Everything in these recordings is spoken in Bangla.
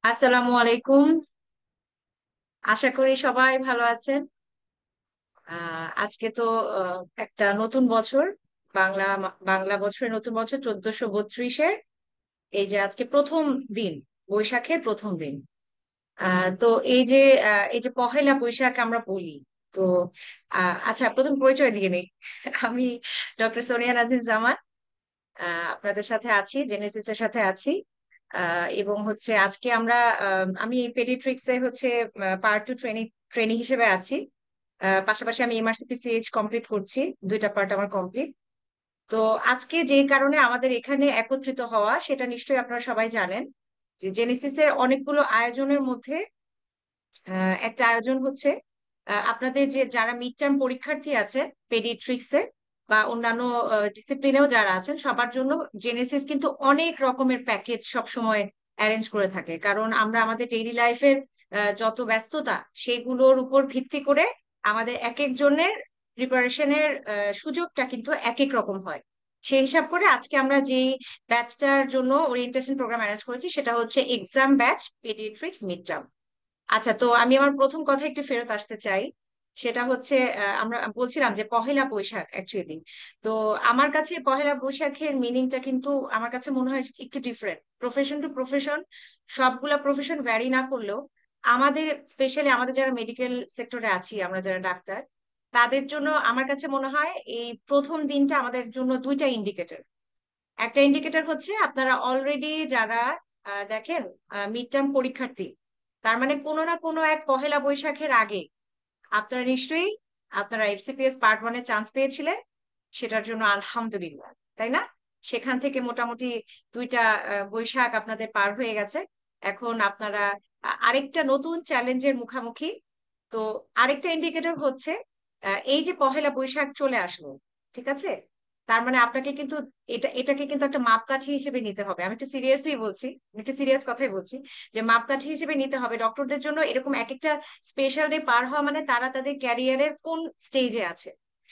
আসসালামু আলাইকুম। আশা করি সবাই ভালো আছেন। আজকে তো একটা নতুন বছর, বাংলা বাংলা বছরের নতুন বছর 1432-এর এই যে আজকে প্রথম দিন, বৈশাখের প্রথম দিন। তো এই যে পহেলা বৈশাখ আমরা বলি। তো আচ্ছা, প্রথম পরিচয় দিয়ে নেই। আমি ডক্টর সোনিয়া নাজির জামান। আপনাদের সাথে আছি, জেনেসিস এর সাথে আছি। এবং হচ্ছে আজকে আমরা আমি পেডিট্রিক্স এ হচ্ছে পার্ট 2 ট্রেনিং হিসেবে আছি। পাশাপাশি আমি এমআরসিপিসিএইচ কমপ্লিট করছি, দুইটা পার্ট আমার কমপ্লিট। তো আজকে যে কারণে আমাদের এখানে একত্রিত হওয়া সেটা নিশ্চয়ই আপনারা সবাই জানেন, যে জেনেসিসের অনেকগুলো আয়োজনের মধ্যে একটা আয়োজন হচ্ছে আপনাদের যে যারা মিড টার্ম পরীক্ষার্থী আছে পেডিট্রিক্সে বা অন্যান্য ডিসিপ্লিনেও যারা আছেন সবার জন্য জেনেসিস কিন্তু অনেক রকমের প্যাকেজ সব সময় অ্যারেঞ্জ করে থাকে, কারণ আমরা আমাদের ডেইলি লাইফের যত ব্যস্ততা সেগুলোর উপর ভিত্তি করে আমাদের এক একজনের প্রিপারেশনের সুযোগটা কিন্তু এক এক রকম হয়। সেই হিসাব করে আজকে আমরা যেই ব্যাচটার জন্য ওরিয়েন্টেশন প্রোগ্রাম অ্যারেঞ্জ করেছি সেটা হচ্ছে exam batch paediatrics mid term. আচ্ছা, তো আমি আমার প্রথম কথা একটু ফেরত আসতে চাই। সেটা হচ্ছে আমরা বলছিলাম যে পহেলা বৈশাখ অ্যাকচুয়ালি। তো আমার কাছে পহেলা বৈশাখের মিনিংটা কিন্তু আমার কাছে মনে হয় একটু ডিফারেন্ট, প্রফেশন টু প্রফেশন। সবগুলা প্রফেশন ভ্যারি না করলেও আমাদের, স্পেশালি আমাদের যারা মেডিকেল সেক্টরে আছি, আমরা যারা ডাক্তার, তাদের জন্য আমার কাছে মনে হয় এই প্রথম দিনটা আমাদের জন্য দুইটা ইন্ডিকেটর। একটা ইন্ডিকেটর হচ্ছে আপনারা অলরেডি যারা দেখেন মিড টার্ম পরীক্ষার্থী, তার মানে কোনো না কোনো এক পহেলা বৈশাখের আগে আপনারা নিশ্চয়ই আপনারা এফসিপিএস পার্ট 1-এ চান্স পেয়েছিলেন। সেটার জন্য আলহামদুলিল্লাহ, তাই না? সেখান থেকে মোটামুটি দুইটা বৈশাখ আপনাদের পার হয়ে গেছে। এখন আপনারা আরেকটা নতুন চ্যালেঞ্জের মুখোমুখি। তো আরেকটা ইন্ডিকেটর হচ্ছে এই যে পহেলা বৈশাখ চলে আসলো, ঠিক আছে, তার মানে আপনাকে কিন্তু এটাকে কিন্তু একটা মাপকাঠি হিসেবে নিতে হবে। আমি একটু সিরিয়াসলি বলছি, আমি একটু সিরিয়াস কথাই বলছি, যে মাপকাঠি হিসেবে নিতে হবে ডক্টরদের জন্য। এরকম এক একটা স্পেশাল ডে পার হওয়া মানে তারা তাদের ক্যারিয়ারের কোন স্টেজে আছে,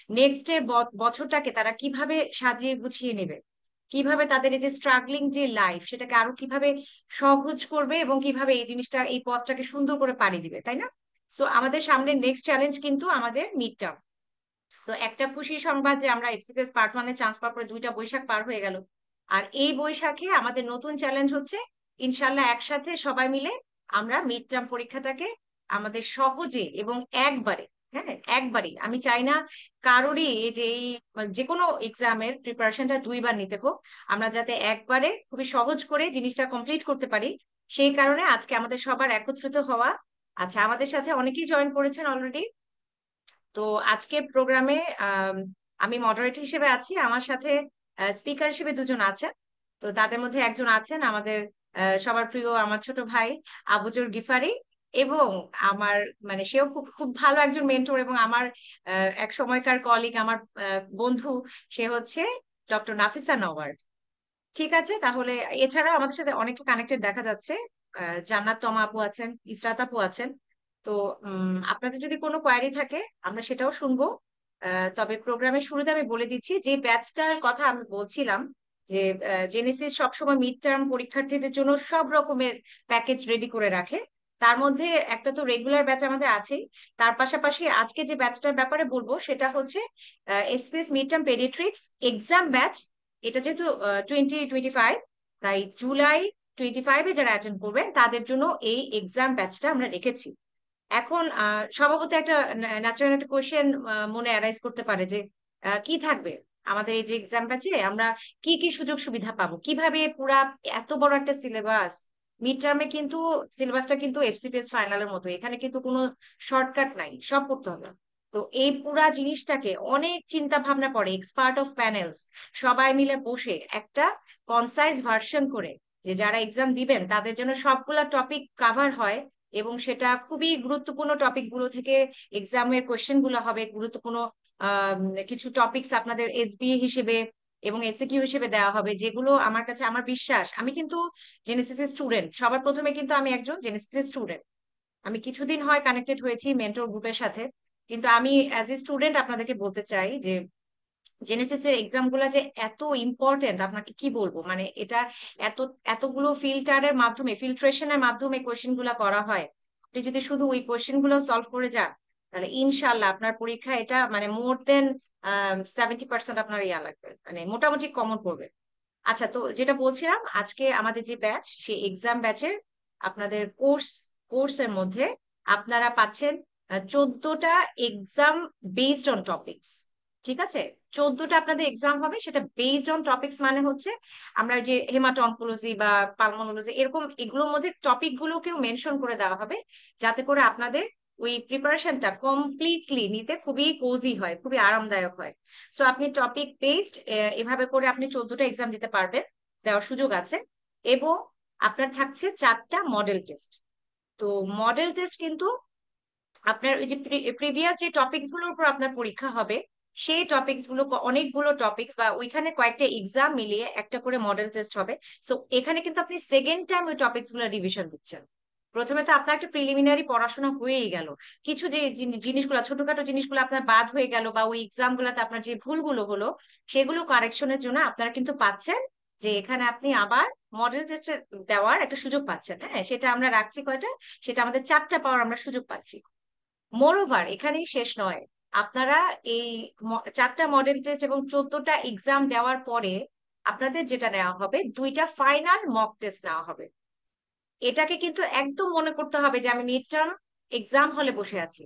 নেক্সট এর বছরটাকে তারা কিভাবে সাজিয়ে গুছিয়ে নেবে, কিভাবে তাদের এই যে স্ট্রাগলিং যে লাইফ সেটাকে আরো কিভাবে সহজ করবে এবং কিভাবে এই জিনিসটা, এই পথটাকে সুন্দর করে পাড়ি দিবে, তাই না? সো আমাদের সামনে নেক্সট চ্যালেঞ্জ কিন্তু আমাদের মিড টার্ম। তো একটা খুশির সংবাদ যে আমরা এফসিপিএস পার্ট 1-এ চান্স পাওয়ার পরে দুইটা বৈশাখ পার হয়ে গেল। আর এই বৈশাখে আমাদের নতুন চ্যালেঞ্জ হচ্ছে ইনশাল্লাহ একসাথে সবাই মিলে আমরা মিড টার্ম পরীক্ষাটাকে আমাদের সহজে এবং একবারে, হ্যাঁ একবারই, আমি চাই না কারোরই এই যে এই যে কোনো এক্সামের প্রিপারেশনটা দুইবার নিতে হোক। আমরা যাতে একবারে খুবই সহজ করে জিনিসটা কমপ্লিট করতে পারি, সেই কারণে আজকে আমাদের সবার একত্রিত হওয়া। আচ্ছা, আমাদের সাথে অনেকেই জয়েন করেছেন অলরেডি। তো আজকের প্রোগ্রামে আমি মডারেটর হিসেবে আছি, আমার সাথে স্পিকার হিসেবে দুজন আছেন। তো তাদের মধ্যে একজন আছেন আমাদের সবার প্রিয় আমার ছোট ভাই আবুজুর গিফারি, এবং আমার মানে সেও খুব খুব ভালো একজন মেন্টর এবং আমার এক সময়কার কলিগ, আমার বন্ধু, সে হচ্ছে ডক্টর নাফিসা নওয়ার। ঠিক আছে, তাহলে এছাড়া আমাদের সাথে অনেকে কানেক্টেড দেখা যাচ্ছে। জান্নাত তমা আপু আছেন, ইসরাত আপু আছেন। তো আপনাদের যদি কোনো কোয়ারি থাকে আমরা সেটাও শুনবো। তবে প্রোগ্রামের শুরুতে আমি বলে দিচ্ছি যে ব্যাচটার কথা আমি বলছিলাম, যে জেনেসিস সবসময় মিড টার্ম পরীক্ষার্থীদের জন্য সব রকমের প্যাকেজ রেডি করে রাখে। তার মধ্যে একটা তো রেগুলার ব্যাচ আমাদের আছেই, তার পাশাপাশি আজকে যে ব্যাচটার ব্যাপারে বলবো সেটা হচ্ছে express mid term paediatrics exam batch. এটা যেহেতু 2025, তাই জুলাই 25-এ যারা অ্যাটেন্ড করবেন তাদের জন্য এই এক্সাম ব্যাচটা আমরা রেখেছি। এখন স্বভাবত একটা ন্যাচারাল একটা কোয়েশ্চেন মনে অ্যারাইজ করতে পারে যে কি থাকবে আমাদের এই যে এক্সাম ব্যাচে, আমরা কি কি সুযোগ সুবিধা পাবো, কিভাবে পুরা এত বড় একটা সিলেবাস। মিড টার্মে কিন্তু সিলেবাসটা কিন্তু এফসিপিএস ফাইনালের মতো, এখানে কিন্তু কোনো শর্টকাট নাই, সব পড়তে হবে। তো এই পুরা জিনিসটাকে অনেক চিন্তা ভাবনা করে এক্সপার্ট অফ প্যানেলস সবাই মিলে বসে একটা কনসাইজ ভার্সন করে, যে যারা এক্সাম দিবেন তাদের জন্য সবগুলা টপিক কাভার হয়, এবং সেটা খুবই গুরুত্বপূর্ণ টপিক গুলো থেকে এক্সামের কোয়েশ্চেন গুলো হবে গুরুত্বপূর্ণ। আহ, কিছু টপিকস আপনাদের এসবি হিসেবে এবং এসএকিউ হিসেবে দেওয়া হবে, যেগুলো আমার কাছে, আমার বিশ্বাস, আমি কিন্তু জেনেসিস স্টুডেন্ট, সবার প্রথমে কিন্তু আমি একজন জেনেসিস স্টুডেন্ট। আমি কিছুদিন হয় কানেক্টেড হয়েছি মেন্টর গ্রুপের সাথে, কিন্তু আমি অ্যাজ এ স্টুডেন্ট আপনাদেরকে বলতে চাই যে জেনেসিসের এক্সাম গুলা যে এত ইম্পর্টেন্ট আপনাকে কি বলবো, মানে এটা এত এতগুলো ফিল্টারের মাধ্যমে, ফিল্ট্রেশনের মাধ্যমে কোয়েশ্চেন গুলা করা হয়। আপনি যদি শুধু ওই কোয়েশ্চেন গুলো সলভ করে যান, তাহলে ইনশাল্লাহ আপনার পরীক্ষা এটা মানে মোর দেন 70% আপনার ইয়া লাগবে, মানে মোটামুটি কমন পড়বে। আচ্ছা, তো যেটা বলছিলাম, আজকে আমাদের যে ব্যাচ, সেই এক্সাম ব্যাচের আপনাদের কোর্সের মধ্যে আপনারা পাচ্ছেন 14টা এক্সাম বেসড অন টপিকস। ঠিক আছে, 14টা আপনাদের এক্সাম হবে, সেটা বেসড অন টপিকস, মানে হচ্ছে আমরা যে হেমাটো-অনকোলজি বা পালমোনোলজি এরকম এগুলোর মধ্যে টপিক গুলোকেও মেনশন করে দেওয়া হবে, যাতে করে আপনাদের ওই প্রিপারেশনটা কমপ্লিটলি নিতে খুবই কোজি হয়, খুবই আরামদায়ক হয়। সো আপনি টপিক বেসড এভাবে করে আপনি 14টা এক্সাম দিতে পারবেন, দেওয়ার সুযোগ আছে। এবং আপনার থাকছে 4টা মডেল টেস্ট। তো মডেল টেস্ট কিন্তু আপনার ওই যে প্রিভিয়াস যে টপিকস গুলোর উপর আপনার পরীক্ষা হবে, সেই টপিকস গুলো অনেকগুলো টপিকস বা ওইখানে কয়েকটা এক্সাম মিলিয়ে একটা করে মডেল টেস্ট হবে। সো এখানে কিন্তু আপনি সেকেন্ড টাইম ওই টপিকস গুলো রিভিশন দিচ্ছেন। প্রথমে তো আপনার একটা প্রিলিমিনারি পড়াশোনা হয়েই গেল, কিছু যে জিনিসগুলো, ছোটখাটো জিনিসগুলো আপনার বাদ হয়ে গেল, বা ওই এক্সাম গুলাতে আপনার যে ভুলগুলো হলো সেগুলো কারেকশনের জন্য আপনারা কিন্তু পাচ্ছেন যে এখানে আপনি আবার মডেল টেস্টের দেওয়ার একটা সুযোগ পাচ্ছেন। হ্যাঁ, সেটা আমরা রাখছি কয়টা, সেটা আমাদের 4টা পাওয়ার আমরা সুযোগ পাচ্ছি। মোরওভার এখানেই শেষ নয়, আপনারা এই 4টা মডেল টেস্ট এবং 14টা এক্সাম দেওয়ার পরে আপনাদের যেটা নেওয়া হবে, 2টা ফাইনাল মক টেস্ট নেওয়া হবে। এটাকে কিন্তু একদম মনে করতে হবে যে আমি মিড টার্ম এক্সাম হলে বসে আছি।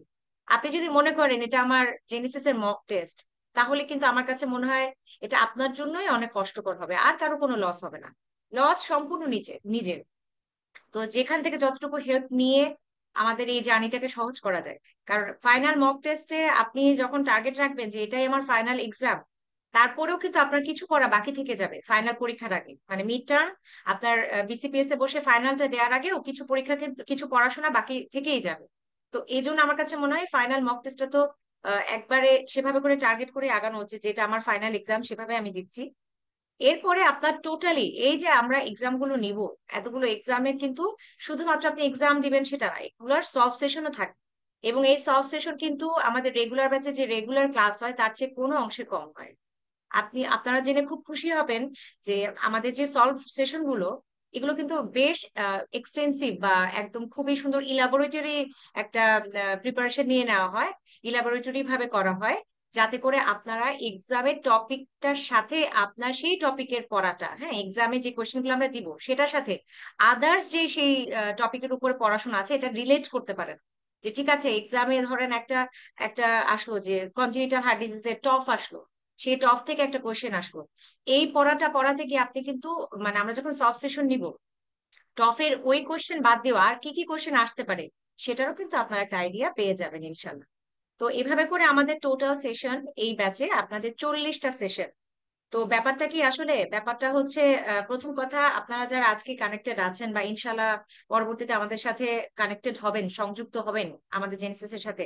আপনি যদি মনে করেন এটা আমার জেনেসিস এর মক টেস্ট, তাহলে কিন্তু আমার কাছে মনে হয় এটা আপনার জন্যই অনেক কষ্টকর হবে, আর কারো কোনো লস হবে না। লস সম্পূর্ণ নিজের নিজের। তো যেখান থেকে যতটুকু হেল্প নিয়ে আমাদের এই জার্নিটাকে সহজ করা যায়। কারণ ফাইনাল মক টেস্টে আপনি যখন টার্গেট রাখবেন যে এটাই আমার ফাইনাল এক্সাম, তারপরেও কিন্তু আপনার কিছু করা বাকি থেকে যাবে ফাইনাল পরীক্ষার আগে, মানে মিড টার্ম আপনার বিসিপিএস এ বসে ফাইনালটা দেওয়ার আগেও কিছু পরীক্ষা কিছু পড়াশোনা বাকি থেকেই যাবে। তো এই জন্য আমার কাছে মনে হয় ফাইনাল মক টেস্টটা তো একবারে সেভাবে করে টার্গেট করে আগানো উচিত, যেটা আমার ফাইনাল এক্সাম সেভাবে আমি দিচ্ছি। এরপরে আপনার টোটালি এই যে আমরা এক্সাম গুলো নিব, এতগুলো এক্সামের কিন্তু শুধুমাত্র আপনি এক্সাম দিবেন সেটা না, এগুলোর সলভ সেশনও থাকে। এবং এই সলভ সেশন কিন্তু আমাদের রেগুলার ব্যাচে যে রেগুলার ক্লাস হয় তার চেয়ে কোনো অংশে কম হয়। আপনারা জেনে খুব খুশি হবেন যে আমাদের যে সলভ সেশন গুলো, এগুলো কিন্তু বেশ এক্সটেন্সিভ বা একদম খুবই সুন্দর ইলাবোরেটরি একটা প্রিপারেশন নিয়ে নেওয়া হয়, ইলাবোরেটরি ভাবে করা হয়, যাতে করে আপনারা এক্সামের টপিকটার সাথে আপনার সেই টপিকের পড়াটা, হ্যাঁ এক্সামে যে কোয়েশ্চেন গুলো আমরা দিব সেটার সাথে আদার্স যে সেই টপিকের উপরে পড়াশোনা আছে এটা রিলেট করতে পারেন। যে ঠিক আছে, এক্সামে ধরেন একটা একটা আসলো যে কনজেনিটাল হার্ট ডিজিজের টফ আসলো, সেই টপ থেকে একটা কোয়েশ্চেন আসলো, এই পড়াটা পড়াতে গিয়ে আপনি কিন্তু মানে আমরা যখন সলভ সেশন নিব, টফের ওই কোয়েশ্চেন বাদ দিও আর কি কি কোয়েশ্চেন আসতে পারে সেটারও কিন্তু আপনারা একটা আইডিয়া পেয়ে যাবেন ইনশাল্লাহ। তো এভাবে করে আমাদের টোটাল সেশন এই ব্যাচে আপনাদের 40টা সেশন। তো ব্যাপারটা কি আসলে, ব্যাপারটা হচ্ছে প্রথম কথা, আপনারা যারা আজকে কানেক্টেড আছেন বা ইনশাল্লাহ পরবর্তীতে আমাদের সাথে কানেক্টেড হবেন, সংযুক্ত হবেন আমাদের জেনেসিস এর সাথে,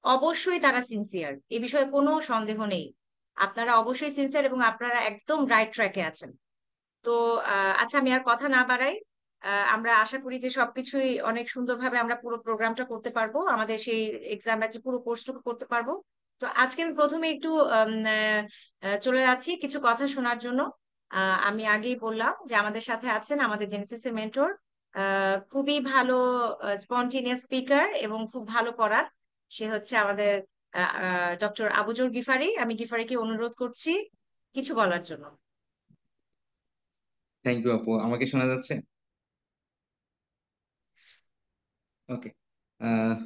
অবশ্যই তারা সিনসিয়ার, এ বিষয়ে কোনো সন্দেহ নেই। আপনারা অবশ্যই সিনসিয়ার এবং আপনারা একদম রাইট ট্র্যাকে আছেন। তো আচ্ছা, আমি আর কথা না বাড়াই। আমরা আশা করি যে সবকিছুই অনেক সুন্দরভাবে আমরা পুরো প্রোগ্রামটা করতে পারবো, আমাদের সেই এক্সাম ব্যাচে পুরো কোর্সটুকু করতে পারবো। তো আজকে আমি প্রথমে একটু চলে যাচ্ছি কিছু কথা শোনার জন্য। আমি আগেই বললাম যে আমাদের সাথে আছেন আমাদের জেনেসিস এর মেন্টর, খুবই ভালো স্পন্টেনিয়াস স্পিকার এবং খুব ভালো পড়ার, সে হচ্ছে আমাদের ডক্টর আবুজর গিফারি। আমি গিফারিকে অনুরোধ করছি কিছু বলার জন্য। থ্যাংক ইউ আপু, আমাকে শোনা যাচ্ছে? ওকে। আহ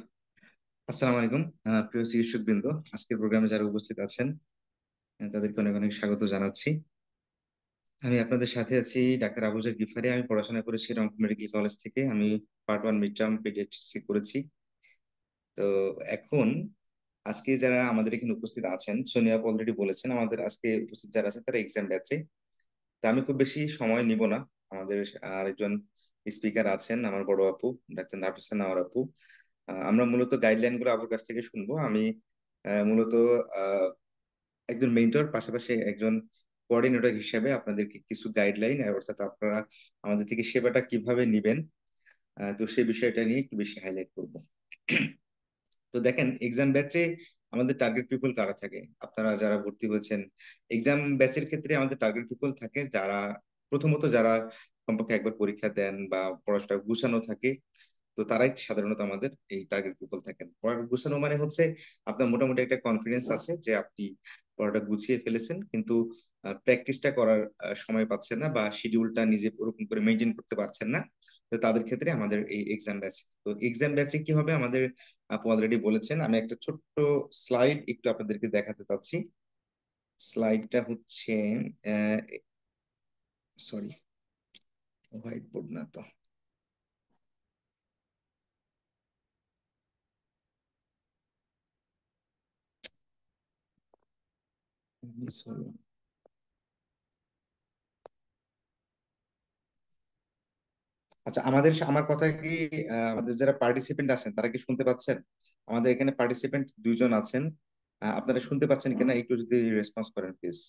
আসসালামু আলাইকুম। প্রিয় চিকিৎসক বৃন্দ, আজকের প্রোগ্রামে যারা উপস্থিত আছেন তাদেরকে অনেক অনেক স্বাগত জানাচ্ছি। আমি আপনাদের সাথে আছি ডাক্তার আবুজার গিফারি। আমি পড়াশোনা করেছি রংপুর মেডিকেল কলেজ থেকে। আমি পার্ট 1 মিড টার্ম পেডিয়াট্রিক্স করেছি। তো এখন আজকে যারা আমাদের এখানে উপস্থিত আছেন, সোনিয়া আপু অলরেডি বলেছেন আমাদের আজকে উপস্থিত যারা আছেন তারা এক্সাম ব্যাচে। তা আমি খুব বেশি সময় নিব না। আমাদের আরেকজন স্পিকার আছেন আমার বড় আপু, ডাক্তার নাফিসা নাওয়ার আপু। আমরা মূলত গাইডলাইন গুলো আপুর কাছ থেকে শুনবো। আমি মূলত আহ, একজন মেন্টর, পাশাপাশি একজন কোঅর্ডিনেটর হিসেবে আপনাদেরকে কিছু গাইডলাইন, অর্থাৎ আপনারা আমাদের থেকে সেবাটা কিভাবে নিবেন, তো সেই বিষয়টা নিয়ে একটু বেশি হাইলাইট করব। তো দেখেন, এক্সাম ব্যাচে আমাদের টার্গেট পিপল কারা থাকে? আপনারা যারা ভর্তি হয়েছেন এক্সাম ব্যাচের ক্ষেত্রে আমাদের টার্গেট পিপল থাকে যারা প্রথমত যারা কমপক্ষে একবার পরীক্ষা দেন বা পড়াশোনা গুছানো থাকে, তো তারাই সাধারণত আমাদের এই টার্গেট পিপল থাকেন। পড়া গুছানো মানে হচ্ছে আপনার মোটামুটি একটা কনফিডেন্স আছে যে আপনি পড়াটা গুছিয়ে ফেলেছেন, কিন্তু প্র্যাকটিসটা করার সময় পাচ্ছেন না বা শিডিউলটা নিজে ওরকম করে মেনটেন করতে পারছেন না। তো তাদের ক্ষেত্রে আমাদের এই এক্সাম ব্যাচ। তো এক্সাম ব্যাচে কি হবে আমাদের, আপু অলরেডি বলেছেন, আমি একটা ছোট্ট স্লাইড একটু আপনাদেরকে দেখাতে চাচ্ছি। স্লাইডটা হচ্ছে, সরি, হোয়াইট বোর্ড না তো, মিস হলো। আচ্ছা, আমার কথা কি আমাদের যারা পার্টিসিপেন্ট আছেন তারা কি শুনতে পাচ্ছেন? আমাদের এখানে পার্টিসিপেন্ট দুইজন আছেন, আপনারা শুনতে পাচ্ছেন কিনা একটু যদি রেসপন্স করেন প্লিজ।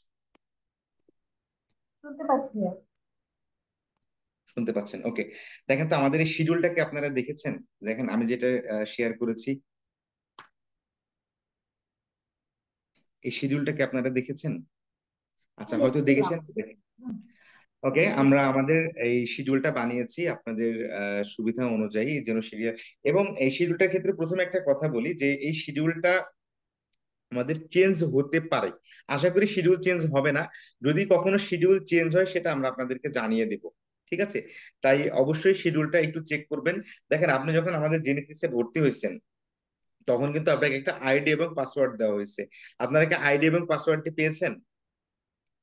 শুনতে পাচ্ছি। শুনতে পাচ্ছেন, ওকে। দেখেন তো আমাদের এই শিডিউলটাকে আপনারা দেখেছেন? দেখেন আমি যেটা শেয়ার করেছি, এই শিডিউলটাকে আপনারা দেখেছেন? আচ্ছা, হয়তো দেখছিলাম। দেখেছেন। ওকে, আমরা আমাদের এই শিডিউলটা বানিয়েছি আপনাদের সুবিধা অনুযায়ী যেন শিডিউল, এবং এই শিডিউলটার ক্ষেত্রে প্রথমে একটা কথা বলি যে এই শিডিউলটা আমাদের চেঞ্জ হতে পারে। আশা করি শিডিউল চেঞ্জ হবে না। যদি কখনো শিডিউল চেঞ্জ হয় সেটা আমরা আপনাদেরকে জানিয়ে দেব, ঠিক আছে? তাই অবশ্যই শিডিউলটা একটু চেক করবেন। দেখেন, আপনি যখন আমাদের জেনেসিসে ভর্তি হয়েছেন তখন কিন্তু আপনাকে একটা আইডি এবং পাসওয়ার্ড দেওয়া হয়েছে। আপনারা কি আইডি এবং পাসওয়ার্ডটি পেয়েছেন?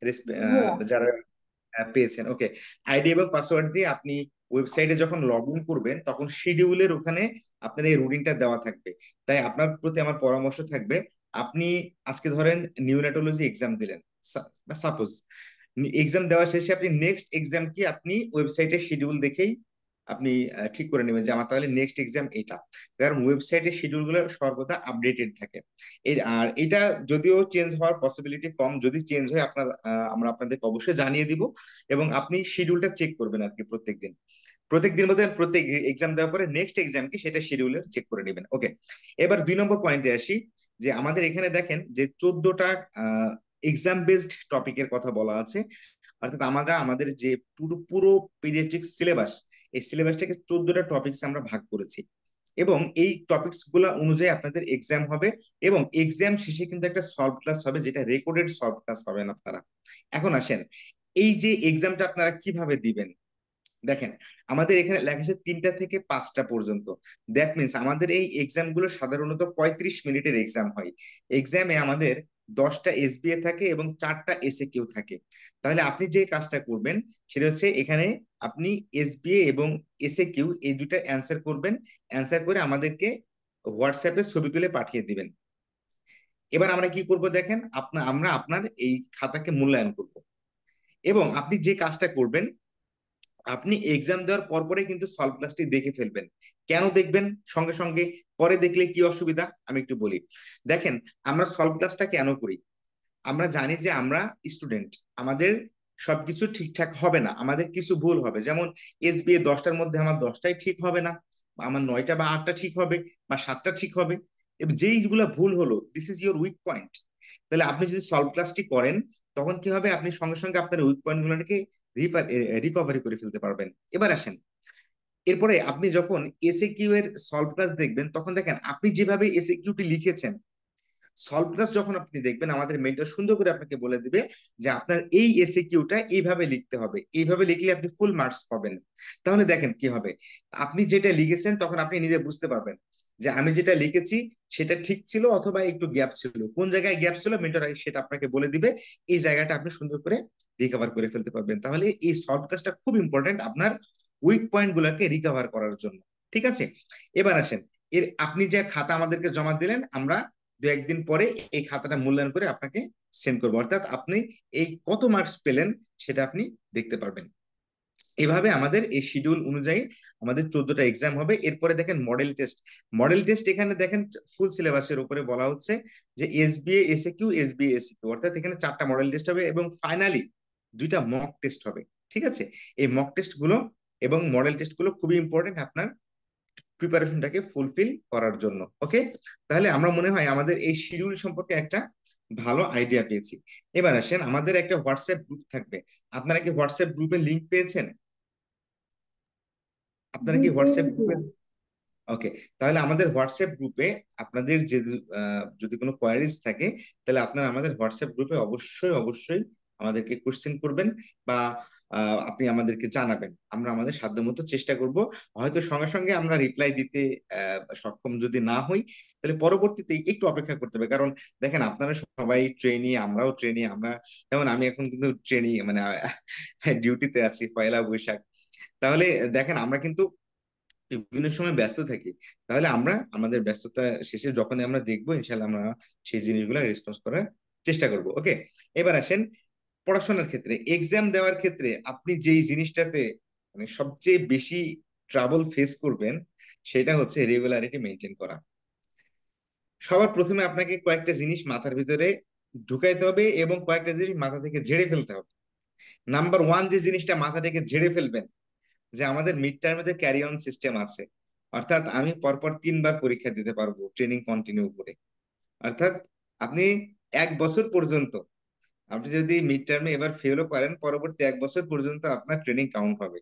ভাইয়া, যারা পেয়েছেন, ওকে। আইডি এবং পাসওয়ার্ড দিয়ে আপনি ওয়েবসাইটে যখন লগ ইন করবেন তখন শিডিউলের ওখানে আপনার এই রুটিনটা দেওয়া থাকবে। তাই আপনার প্রতি আমার পরামর্শ থাকবে, আপনি আজকে ধরেন নিউনাটোলজি এক্সাম দিলেন, সাপোজ এক্সাম দেওয়া শেষে আপনি নেক্সট এক্সাম কি আপনি ওয়েবসাইটে শিডিউল দেখেই আপনি ঠিক করে নেবেন যে আমার তাহলে নেক্সট এক্সাম এটা। কারণ ওয়েবসাইটের শিডিউল গুলো সর্বদা আপডেটেড থাকে। আর এটা যদিও চেঞ্জ হওয়ার পসিবিলিটি কম, যদি চেঞ্জ হয় আমরা আপনাদেরকে অবশ্যই জানিয়ে দিব। এবং আপনি শিডিউলটা চেক করবেন আর কি প্রত্যেকদিন, প্রত্যেকদিন মধ্যে প্রত্যেক এক্সাম দেওয়ার পরে নেক্সট এক্সাম কি সেটা শিডিউলে চেক করে নেবেন, ওকে। এবার 2 নম্বর পয়েন্টে আসি, যে আমাদের এখানে দেখেন যে 14টা এক্সাম বেসড টপিকের কথা বলা আছে। অর্থাৎ আমরা আমাদের যে পুরো পুরো পিডিয়াট্রিক সিলেবাস, এই সিলেবাসটাকে 14টা টপিকস আমরা ভাগ করেছি, এবং এই টপিকস গুলা অনুযায়ী আপনাদের এক্সাম হবে। এবং এক্সাম শেষে কিন্তু একটা সলভ ক্লাস হবে, যেটা রেকর্ডেড সলভ ক্লাস পাবেন আপনারা। এখন আসেন, এই যে এক্সামটা আপনারা কিভাবে দিবেন। দেখেন, আমাদের এখানে লেখা আছে 3টা থেকে 5টা পর্যন্ত। দ্যাট মিনস আমাদের এই এক্সাম গুলো সাধারণত 35 মিনিটের এক্সাম হয়। এক্সামে আমাদের 10টা এসবিএ থাকে এবং 4টা এসএ কিউ থাকে। তাহলে আপনি যে কাজটা করবেন সেটা হচ্ছে এখানে আপনি এসবিএ এবং এসএ কিউ এই দুইটা অ্যান্সার করবেন। অ্যান্সার করে আমাদেরকে হোয়াটসঅ্যাপে ছবি তুলে পাঠিয়ে দিবেন। এবার আমরা কি করব দেখেন, আমরা আপনার এই খাতাকে মূল্যায়ন করব। এবং আপনি যে কাজটা করবেন, আপনি এক্সাম দেওয়ার পর পরে কিন্তু সলভ ক্লাসটি দেখে ফেলবেন। কেন দেখবেন সঙ্গে সঙ্গে? পরে দেখলে কি অসুবিধা আমি একটু বলি। দেখেন, আমরা সলভ ক্লাসটা কেন করি? আমরা জানি যে আমরা স্টুডেন্ট, আমাদের সবকিছু ঠিকঠাক হবে না, আমাদের কিছু ভুল হবে। যেমন এসবিএ 10টার মধ্যে আমার 10টাই ঠিক হবে না, বা আমার 9টা বা 8টা ঠিক হবে, বা 7টা ঠিক হবে। এবং যেইগুলা ভুল হলো, this is your weak point. তাহলে আপনি যদি সলভ ক্লাসটি করেন তখন কি হবে, আপনি সঙ্গে সঙ্গে আপনার উইক পয়েন্ট গুলোকে রিকভারি করে ফেলতে পারবেন। এবার আসেন, এরপরে আপনি যখন এসএ কিউ এর সলভ ক্লাস দেখবেন তখন দেখেন আপনি যেভাবে এসএ কিউটি লিখেছেন, সলভ ক্লাস যখন আপনি দেখবেন আমাদের মেন্টর সুন্দর করে আপনাকে বলে দিবে যে আপনার এই এসএ কিউটা এইভাবে লিখতে হবে, এইভাবে লিখলে আপনি ফুল মার্কস পাবেন। তাহলে দেখেন কি হবে, আপনি যেটা লিখেছেন তখন আপনি নিজে বুঝতে পারবেন যে আমি যেটা লিখেছি সেটা ঠিক ছিল অথবা একটু গ্যাপ ছিল, কোন জায়গায় গ্যাপ ছিল মেন্টর সেটা আপনাকে বলে দিবে। এই জায়গাটা আপনি সুন্দর করে রিকভার করে ফেলতে পারবেন। তাহলে এই সলভ ক্লাসটা খুব ইম্পর্টেন্ট আপনার উইক পয়েন্ট গুলাকে রিকভার করার জন্য, ঠিক আছে? এবার আসেন, আপনি যে খাতা আমাদেরকে জমা দিলেন, আমরা 2-1 দিন পরে এই খাতাটা মূল্যায়ন করে আপনাকে সেন্ড করবো। অর্থাৎ আপনি এই কত মার্কস পেলেন সেটা আপনি দেখতে পারবেন। এভাবে আমাদের এই শিডিউল অনুযায়ী আমাদের 14টা এক্সাম হবে। এরপরে দেখেন মডেল টেস্ট। মডেল টেস্ট এখানে দেখেন ফুল সিলেবাসের উপরে বলা হচ্ছে যে SBA SA Q, SBA SA Q, অর্থাৎ এখানে 4টা মডেল টেস্ট হবে এবং ফাইনালি 2টা মক টেস্ট হবে, ঠিক আছে? এই মক টেস্ট গুলো এবং মডেল টেস্ট গুলো খুবই ইম্পর্টেন্ট আপনার প্রিপারেশনটাকে ফুলফিল করার জন্য। ওকে, তাহলে আমরা মনে হয় আমাদের এই শিডিউল সম্পর্কে একটা ভালো আইডিয়া পেয়েছি। এবার আসেন, আমাদের একটা হোয়াটসঅ্যাপ গ্রুপ থাকবে। আপনারা কি হোয়াটসঅ্যাপ গ্রুপের লিংক পেয়েছেন? আপনারা জি কি হোয়াটসঅ্যাপ পেয়েছি। গ্রুপে? ওকে, তাহলে আমাদের হোয়াটসঅ্যাপ গ্রুপে আপনাদের যে যদি কোনো কোয়ারিজ থাকে, তাহলে আপনারা আমাদের হোয়াটসঅ্যাপ গ্রুপে অবশ্যই অবশ্যই আমাদেরকে কোশ্চেন করবেন, বা আপনি আমাদেরকে জানাবেন। আমরা আমাদের সাধ্যমতো চেষ্টা করব। হয়তো সঙ্গে সঙ্গে আমরা রিপ্লাই দিতে সক্ষম যদি না হই, তাহলে পরবর্তীতে একটু অপেক্ষা করতে হবে। কারণ দেখেন, আপনারা সবাই ট্রেনি, আমরাও ট্রেনি। আমরা যেমন আমি এখন কিন্তু ট্রেনি, মানে ডিউটিতে আছি, পয়লা বৈশাখ। তাহলে দেখেন, আমরা কিন্তু বিভিন্ন সময় ব্যস্ত থাকি। তাহলে আমরা আমাদের ব্যস্ততা শেষে যখন আমরা দেখবো, ইনশাল্লাহ আমরা সেই জিনিসগুলো রেসপন্স করার চেষ্টা করব। ওকে, এবার আসেন পড়াশোনার ক্ষেত্রে, এক্সাম দেওয়ার ক্ষেত্রে আপনি যেই জিনিসটাতে মানে সবচেয়ে বেশি ট্রাবল ফেস করবেন, সেটা হচ্ছে রেগুলারিটি মেনটেন করা। সবার প্রথমে আপনাকে কয়েকটা জিনিস মাথার ভিতরে ঢুকাইতে হবে এবং কয়েকটা জিনিস মাথা থেকে ঝেড়ে ফেলতে হবে। নাম্বার ওয়ান, যে জিনিসটা মাথা থেকে ঝেড়ে ফেলবেন, যে আমাদের মিড টার্মে যে ক্যারি অন সিস্টেম আছে, অর্থাৎ আমি পরপর 3 বার পরীক্ষা দিতে পারবো ট্রেনিং কন্টিনিউ করে। অর্থাৎ আপনি 1 বছর পর্যন্ত, আপনি যদি মিড টার্মে এবার ফেলও করেন, পরবর্তী 1 বছর পর্যন্ত আপনার ট্রেনিং কাউন্ট হবে।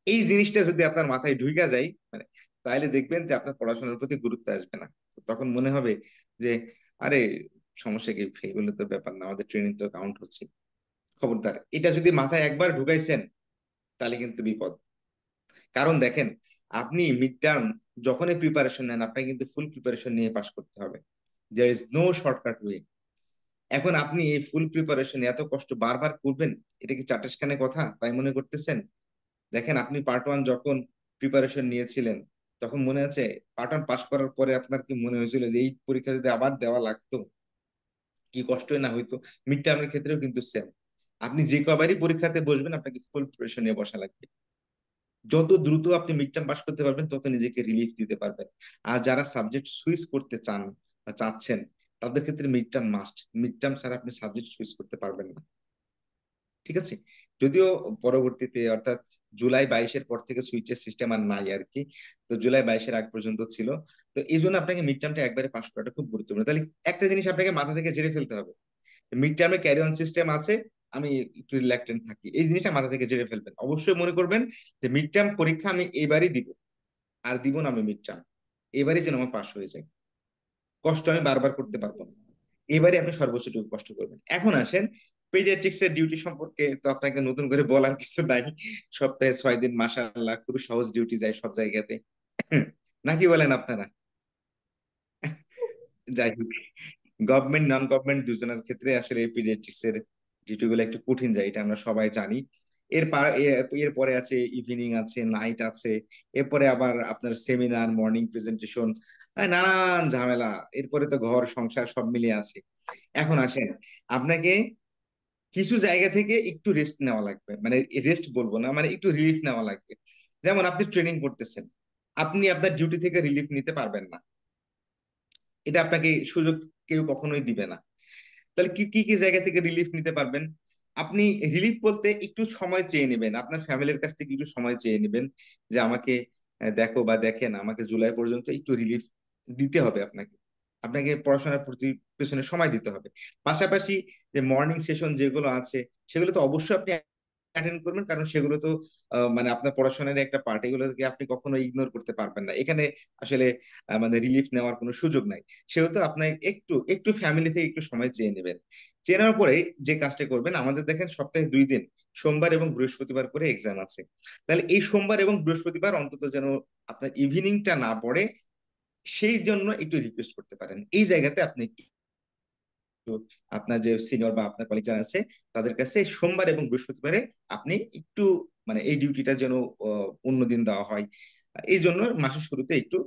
এই জিনিসটা যদি আপনার মাথায় ঢুইকা যায়, মানে তাহলে দেখবেন যে আপনার পড়াশোনার প্রতি গুরুত্ব আসবে না। তখন মনে হবে যে আরে, সমস্যা কি, ফেল হলে তো ব্যাপার না, আমাদের ট্রেনিং তো কাউন্ট হচ্ছে। খবরদার, এটা যদি মাথায় একবার ঢুকাইছেন, তাহলে কিন্তু বিপদ। কারণ দেখেন, আপনি মিড টার্ম যখনই প্রিপারেশন নেন, আপনাকে কিন্তু ফুল প্রিপারেশন নিয়ে পাশ করতে হবে। There is no shortcut way. এখন আপনি এই ফুল প্রিপারেশন এত কষ্ট বারবার করবেন, এটা কি চাট্টাসখানে কথা তাই মনে করতেছেন? দেখেন, আপনি পার্ট ওয়ান যখন প্রিপারেশন নিয়েছিলেন, তখন মনে আছে পার্ট ওয়ান পাশ করার পরে আপনার কি মনে হয়েছিল যে এই পরীক্ষা যদি আবার দেওয়া লাগতো, কি কষ্টই না হইতো? মিড টার্মের ক্ষেত্রেও কিন্তু সেম। আপনি যে কবারই পরীক্ষাতে বসবেন, আপনাকে ফুল প্রিপারেশন নিয়ে বসা লাগবে। যত দ্রুত আপনি মিড টার্ম পাস করতে পারবেন, তত নিজেকে রিলিফ দিতে পারবেন। আর যারা সাবজেক্ট সুইচ করতে চান বা চাচ্ছেন, তাদের ক্ষেত্রে mid term must. Mid term ছাড়া আপনি সাবজেক্ট সুইচ করতে পারবেন না। ঠিক আছে? যদিও পরবর্তীতে, অর্থাৎ জুলাই 22-এর পর থেকে সুইচের সিস্টেম আর নাই আর কি। তো জুলাই 22-এর আগ পর্যন্ত ছিল। তো এই জন্য আপনাকে মিড টার্মটা একবারে পাস করাটা খুব গুরুত্বপূর্ণ। তাহলে একটা জিনিস আপনাকে মাথা থেকে ঝেড়ে ফেলতে হবে, মিড টার্মে ক্যারি অন সিস্টেম আছে, আমি একটু রিল্যাক্টেন্ট থাকি, এই জিনিসটা মাথা থেকে ঝেড়ে ফেলবেন। অবশ্যই মনে করবেন যে মিড টার্ম পরীক্ষা আমি এবারই দিব, আর দিব না আমি মিড টার্ম, এবারই যেন আমার পাস হয়ে যায়। কষ্ট আমি বারবার করতে পারবো না, এবারে আপনি সর্বোচ্চটুকু কষ্ট করবেন। এখন আসেন পেডিয়াট্রিক্স এর ডিউটি সম্পর্কে, তো আপনাকে নতুন করে বলার কিছু নাই। সপ্তাহে 6 দিন, মাশাআল্লাহ, খুব সহজ ডিউটি যায় সব জায়গাতে। নাকি বলেন আপনারা? যাই হোক, গভর্নমেন্ট নন গভর্নমেন্ট দুজনের ক্ষেত্রে আসলে পিডিয়াট্রিক্স এর ডিউটি গুলো একটু কঠিন যায়, এটা আমরা সবাই জানি। এরপরে আছে ইভিনিং আছে, নাইট আছে, এরপরে আবার আপনার সেমিনার, মর্নিং প্রেজেন্টেশন, নানান ঝামেলা। এরপরে তো ঘর সংসার সব মিলিয়ে আছে। এখন আসেন, আপনাকে কিছু জায়গা থেকে একটু রেস্ট নেওয়া লাগবে, মানে রেস্ট বলবো না, মানে একটু রিলিফ নেওয়া লাগবে। যেমন আপনি ট্রেনিং করতেছেন, আপনি আপনার ডিউটি থেকে রিলিফ নিতে পারবেন না, এটা আপনাকে সুযোগ কেউ কখনোই দিবে না। তাহলে কি কি কি জায়গা থেকে রিলিফ নিতে পারবেন? আপনি রিলিফ বলতে একটু সময় চেয়ে নেবেন, আপনার ফ্যামিলির কাছ থেকে একটু সময় চেয়ে নেবেন, যে আমাকে দেখো বা দেখেন, আমাকে জুলাই পর্যন্ত একটু রিলিফ দিতে হবে আপনাকে। আপনাকে পড়াশোনার প্রতি পেছনে সময় দিতে হবে। পাশাপাশি যে মর্নিং সেশন যেগুলো আছে, সেগুলো তো অবশ্যই আপনি অ্যাটেন্ড করবেন, কারণ সেগুলো তো মানে আপনার পড়াশোনার একটা পার্ট, এগুলোকে আপনি কখনো ইগনোর করতে পারবেন না। এখানে আসলে মানে রিলিফ নেওয়ার কোনো সুযোগ নাই। সেহেতু আপনার একটু একটু ফ্যামিলি থেকে একটু সময় চেয়ে নেবেন। চেনার পরে যে কাজটা করবেন, আমাদের দেখেন সপ্তাহে 2 দিন, সোমবার এবং বৃহস্পতিবার করে এক্সাম আছে। তাহলে এই সোমবার এবং বৃহস্পতিবার অন্তত যেন আপনার ইভিনিংটা না পড়ে, সেই জন্য একটু রিকোয়েস্ট করতে পারেন। এই জায়গাতে আপনি একটু আপনার যে সিনিয়র বা আপনার কলিগ যারা আছে, তাদের কাছে সোমবার এবং বৃহস্পতিবারে আপনি একটু, মানে এই ডিউটিটা যেন অন্যদিন দেওয়া হয়, এই জন্য মাসের শুরুতে একটু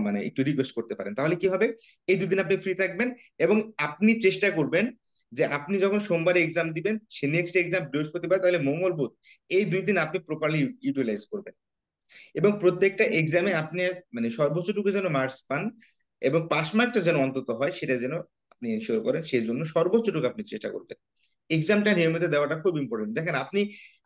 মানে একটু রিকোয়েস্ট করতে পারেন। তাহলে কি হবে, এই 2 দিন আপনি ফ্রি থাকবেন। এবং আপনি চেষ্টা করবেন যে আপনি যখন সোমবারে এক্সাম দিবেন, সে নেক্সট এক্সাম বৃহস্পতিবার, তাহলে মঙ্গল বুধ, এই 2 দিন আপনি প্রপারলি ইউটিলাইজ করবেন। এবং প্রত্যেকটা এক্সামে আপনি মানে সর্বোচ্চটুকু যেন মার্কস পান, এবং পাস মার্কটা যেন অন্তত হয়, সেটা যেন আপনি এনশিওর করেন, সেই জন্য সর্বোচ্চটুকু আপনি চেষ্টা করবেন। এক্সামটা নিয়মিত দেওয়াটা খুব ইম্পর্টেন্ট। দেখেন আপনি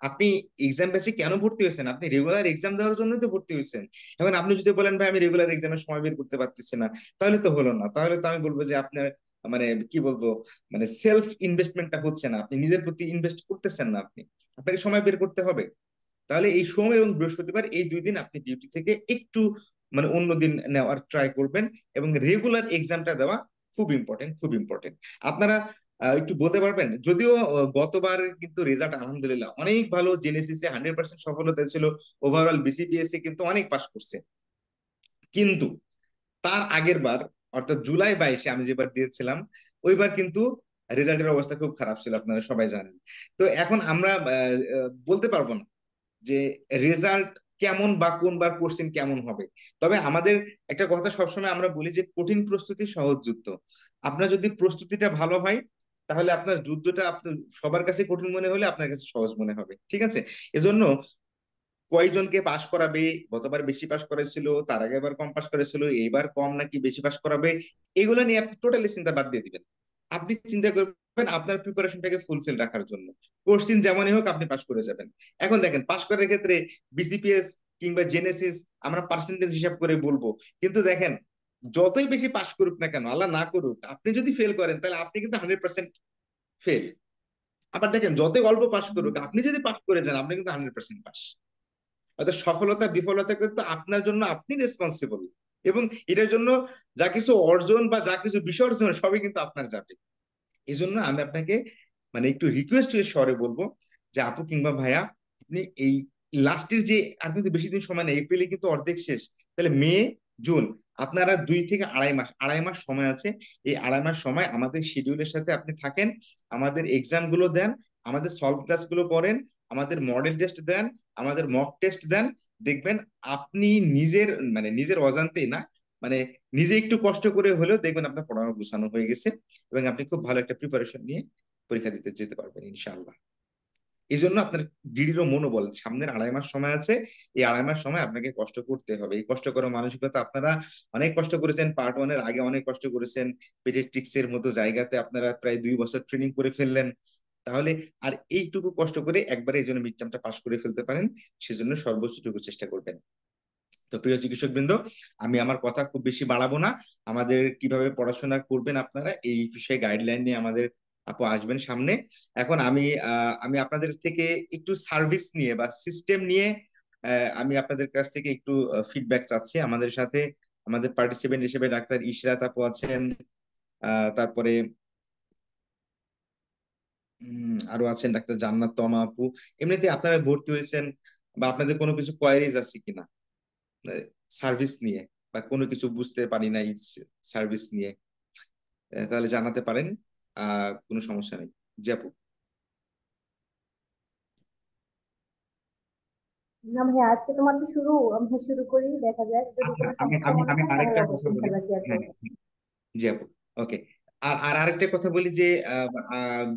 আপনি এক্সাম ব্যাচে কেন ভর্তি হয়েছেন? আপনি রেগুলার এক্সাম দেওয়ার জন্যই তো ভর্তি হয়েছেন। এখন আপনি যদি বলেন ভাই আমি রেগুলার এক্সামের সময় বের করতে পারতেছি না, তাহলে তো হলো না। তাহলে তো আমি বলবো যে আপনার মানে কি বলবো, মানে সেলফ ইনভেস্টমেন্টটা হচ্ছে না, আপনি নিজের প্রতি ইনভেস্ট করতেছেন না। আপনি আপনাকে সময় বের করতে হবে। তাহলে এই সোম এবং বৃহস্পতিবার এই 2 দিন আপনি ডিউটি থেকে একটু মানে অন্য দিন নেওয়ার ট্রাই করবেন, এবং রেগুলার এক্সামটা দেওয়া খুব ইম্পর্টেন্ট, খুব ইম্পর্টেন্ট। আপনারা একটু বলতে পারবেন, যদিও গতবার কিন্তু রেজাল্ট আলহামদুলিল্লাহ অনেক ভালো, জেনেসিসে 100% সফলতা ছিল, ওভারঅল বিসিপিএসসি কিন্তু অনেক পাস করছে। কিন্তু তার আগের বার, অর্থাৎ জুলাই 22-এ আমি যেবার দিয়েছিলাম, ওইবার কিন্তু রেজাল্টের অবস্থা খুব খারাপ ছিল, আপনারা সবাই জানেন। তো এখন আমরা বলতে পারবো না যে রেজাল্ট কেমন বা কোনবার কোশ্চেন কেমন হবে। তবে আমাদের একটা কথা সবসময় আমরা বলি যে কঠিন প্রস্তুতি সহজ যুদ্ধ। আপনার যদি প্রস্তুতিটা ভালো হয়, তাহলে আপনার যুদ্ধটা আপনার সবার কাছে কঠিন মনে হলে আপনার কাছে সহজ মনে হবে, ঠিক আছে? এজন্য কয়জনকে পাশ করাবে, গতবার বেশি পাশ করেছিল, তার আগে এবার কম পাশ করেছিল, এইবার কম নাকি বেশি পাশ করাবে, এগুলো নিয়ে আপনি টোটালি চিন্তা বাদ দিয়ে দিবেন। আপনি চিন্তা করবেন আপনার প্রিপারেশনটাকে ফুলফিল রাখার জন্য। কোশ্চিন যেমনই হোক আপনি পাশ করে যাবেন। এখন দেখেন পাশ করার ক্ষেত্রে বিসিপিএস কিংবা জেনেসিস আমরা পার্সেন্টেজ হিসাব করে বলবো, কিন্তু দেখেন যতই বেশি পাশ করুক না কেন, আল্লাহ না করুক, আপনি যদি ফেল করেন তাহলে আপনি কিন্তু 100% ফেল। আবার দেখেন যতই অল্প পাশ করুক, আপনি যদি পাশ করে যান আপনি কিন্তু 100% পাস। অর্থাৎ সফলতা বিফলতা কিন্তু আপনার জন্য আপনি রেসপন্সিবল, এবং এটার জন্য যা কিছু অর্জন বা যা কিছু বিসর্জন সবই কিন্তু আপনার যাবে। এই জন্য আমি আপনাকে মানে একটু রিকোয়েস্ট স্বরে বলবো যে আপু কিংবা ভাইয়া, আপনি এই লাস্টের যে, আর কিন্তু বেশি দিন সময় নেই, এপ্রিলে কিন্তু অর্ধেক শেষ, তাহলে মে জুন আপনারা 2 থেকে আড়াই মাস, আড়াই মাস সময় আছে। এই আড়াই মাস সময় আমাদের শিডিউলের সাথে আপনি থাকেন, আমাদের এক্সাম গুলো দেন, আমাদের সলভ ক্লাস গুলো করেন, আমাদের মডেল টেস্ট দেন, আমাদের মক টেস্ট দেন। দেখবেন আপনি নিজের মানে নিজের অজান্তেই না, মানে নিজে একটু কষ্ট করে হলেও দেখবেন আপনার পড়ানো গোছানো হয়ে গেছে, এবং আপনি খুব ভালো একটা প্রিপারেশন নিয়ে পরীক্ষা দিতে যেতে পারবেন ইনশাআল্লাহ। এই জন্য আপনার দৃঢ় মনোবল, সামনের আড়াই মাস সময় আছে, এই আড়াই মাস সময় আপনাকে কষ্ট করতে হবে। এই কষ্ট করার মানসিকতা, আপনারা অনেক কষ্ট করেছেন, পার্ট 1-এর আগে অনেক কষ্ট করেছেন, পেডিয়াট্রিক্স এর মতো জায়গাতে আপনারা প্রায় 2 বছর ট্রেনিং করে ফেললেন। তাহলে আর এইটুকু কষ্ট করে একবারে এই জন্য মিড টার্মটা পাস করে ফেলতে পারেন, সেজন্য সর্বোচ্চটুকু চেষ্টা করবেন। তো প্রিয় চিকিৎসক বৃন্দ, আমি আমার কথা খুব বেশি বাড়াবো না। আমাদের কিভাবে পড়াশোনা করবেন আপনারা এই বিষয়ে গাইডলাইন নিয়ে আমাদের আপু আসবেন সামনে। এখন আমি আপনাদের থেকে একটু সার্ভিস নিয়ে বা সিস্টেম নিয়ে আমি আপনাদের কাছ থেকে একটু ফিডব্যাক চাচ্ছি। আমাদের সাথে আমাদের পার্টিসিপেন্ট হিসেবে ডাক্তার ইশরাত আপু আছেন, তারপরে আরো আছেন ডাক্তার জান্নাত তমা আপু। এমনিতে আপনারা ভর্তি হয়েছেন বা আপনাদের কোনো কিছু কোয়ারিজ আছে কিনা সার্ভিস নিয়ে, বা কোনো কিছু বুঝতে পারি নাই সার্ভিস নিয়ে, তাহলে জানাতে পারেন, কোনো সমস্যা নেই। জি আপু। না ভাই, আজকে তোমার তো শুরু, আমরা শুরু করি, দেখা যাক যদি আচ্ছা, কোনো আমি সমস্যা আমি মনে আমি হয় তাহলে আরেকটা কথা অবশ্যই বলি। ইনশাল্লাহ শেয়ার হ্যাঁ, করবো। জি আপু। ওকে। আর আর আরেকটা কথা বলি যে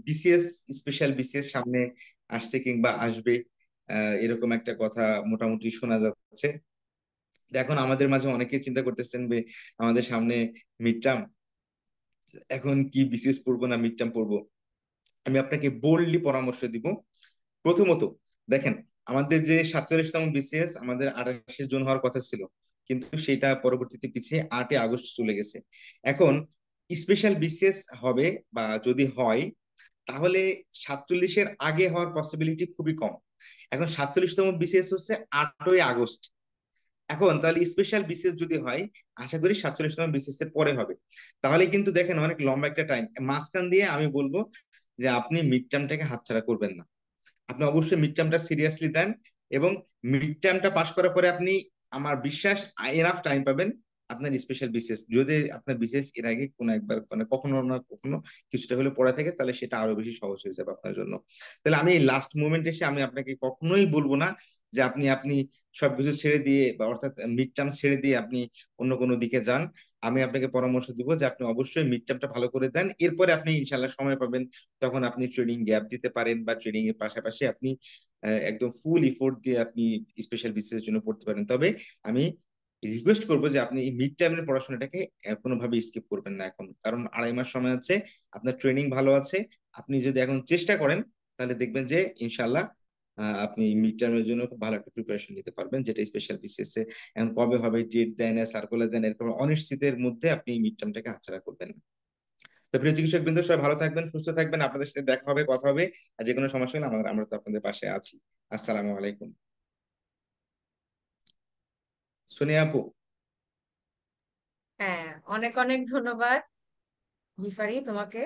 বিসিএস, স্পেশাল বিসিএস সামনে আসছে কিংবা আসবে, এরকম একটা কথা মোটামুটি শোনা যাচ্ছে। তো এখন আমাদের মাঝে অনেকে চিন্তা করতেছেন যে আমাদের সামনে মিড টার্ম, এখন কি বিসিএস পড়বো না মিড টার্ম পড়বো। আমি আপনাকে বোল্ডলি পরামর্শ দিব। প্রথমত দেখেন, আমাদের যে 47তম বিসিএস আমাদের 28শে জুন হওয়ার কথা ছিল, কিন্তু সেটা পরবর্তীতে পিছিয়ে 8ই আগস্ট চলে গেছে। এখন স্পেশাল বিসিএস হবে, বা যদি হয় তাহলে 47-এর আগে হওয়ার পসিবিলিটি খুবই কম। এখন 47তম বিসিএস হচ্ছে 8ই আগস্ট। এখন তাহলে স্পেশাল বিসিএস যদি হয়, আশা করি 47তম বিসিএস এর পরে হবে। তাহলে কিন্তু দেখেন অনেক লম্বা একটা টাইম মাঝখান দিয়ে, আমি বলবো যে আপনি মিড টার্মটাকে হাতছাড়া করবেন না। আপনি অবশ্যই মিড টার্মটা সিরিয়াসলি দেন, এবং মিড টার্মটা পাস করার পরে আপনি, আমার বিশ্বাস, এনাফ টাইম পাবেন আপনার স্পেশাল বিসিএস। যদি আপনার বিসিএস এর আগে কোনো একবার মানে কখনো না কখনো কিছুটা হলে পড়া থাকে, তাহলে সেটা আরো বেশি সহজ হয়ে যাবে আপনার জন্য। তাহলে আমি লাস্ট মোমেন্ট এসে আমি আপনাকে কখনোই বলবো না যে আপনি আপনি সবকিছু ছেড়ে দিয়ে, বা অর্থাৎ মিড টার্ম ছেড়ে দিয়ে আপনি অন্য কোনো দিকে যান। আমি আপনাকে পরামর্শ দিব যে আপনি অবশ্যই মিড টার্মটা ভালো করে দেন, এরপরে আপনি ইনশাল্লাহ সময় পাবেন, তখন আপনি ট্রেনিং গ্যাপ দিতে পারেন, বা ট্রেনিং এর পাশাপাশি আপনি একদম ফুল ইফোর্ট দিয়ে আপনি স্পেশাল বিসিএস এর জন্য পড়তে পারেন। তবে আমি রিকোয়েস্ট করবো যে আপনি এই মিড টার্মের পড়াশোনাটাকে কোনোভাবে স্কিপ করবেন না এখন, কারণ আড়াই মাস সময় আছে, আপনার ট্রেনিং ভালো আছে, আপনি যদি এখন চেষ্টা করেন তাহলে দেখবেন যে ইনশাল্লাহ আপনি মিড টার্মের জন্য খুব ভালো একটা প্রিপারেশন নিতে পারবেন, যেটা স্পেশাল বিসিএস এ এখন কবে হবে, ডেট দেয় না, সার্কুলার দেন, এরকম অনিশ্চিতের মধ্যে আপনি মিড টার্মটাকে হাতছাড়া করবেন না। তো প্রিয় চিকিৎসক বৃন্দ, সবাই ভালো থাকবেন, সুস্থ থাকবেন, আপনাদের সাথে দেখা হবে, কথা হবে। আর যে কোনো সমস্যা হলে আমরা তো আপনাদের পাশে আছি। আসসালামু আলাইকুম। সোনিয়া আপু। হ্যাঁ, অনেক অনেক ধন্যবাদ গিফারি তোমাকে।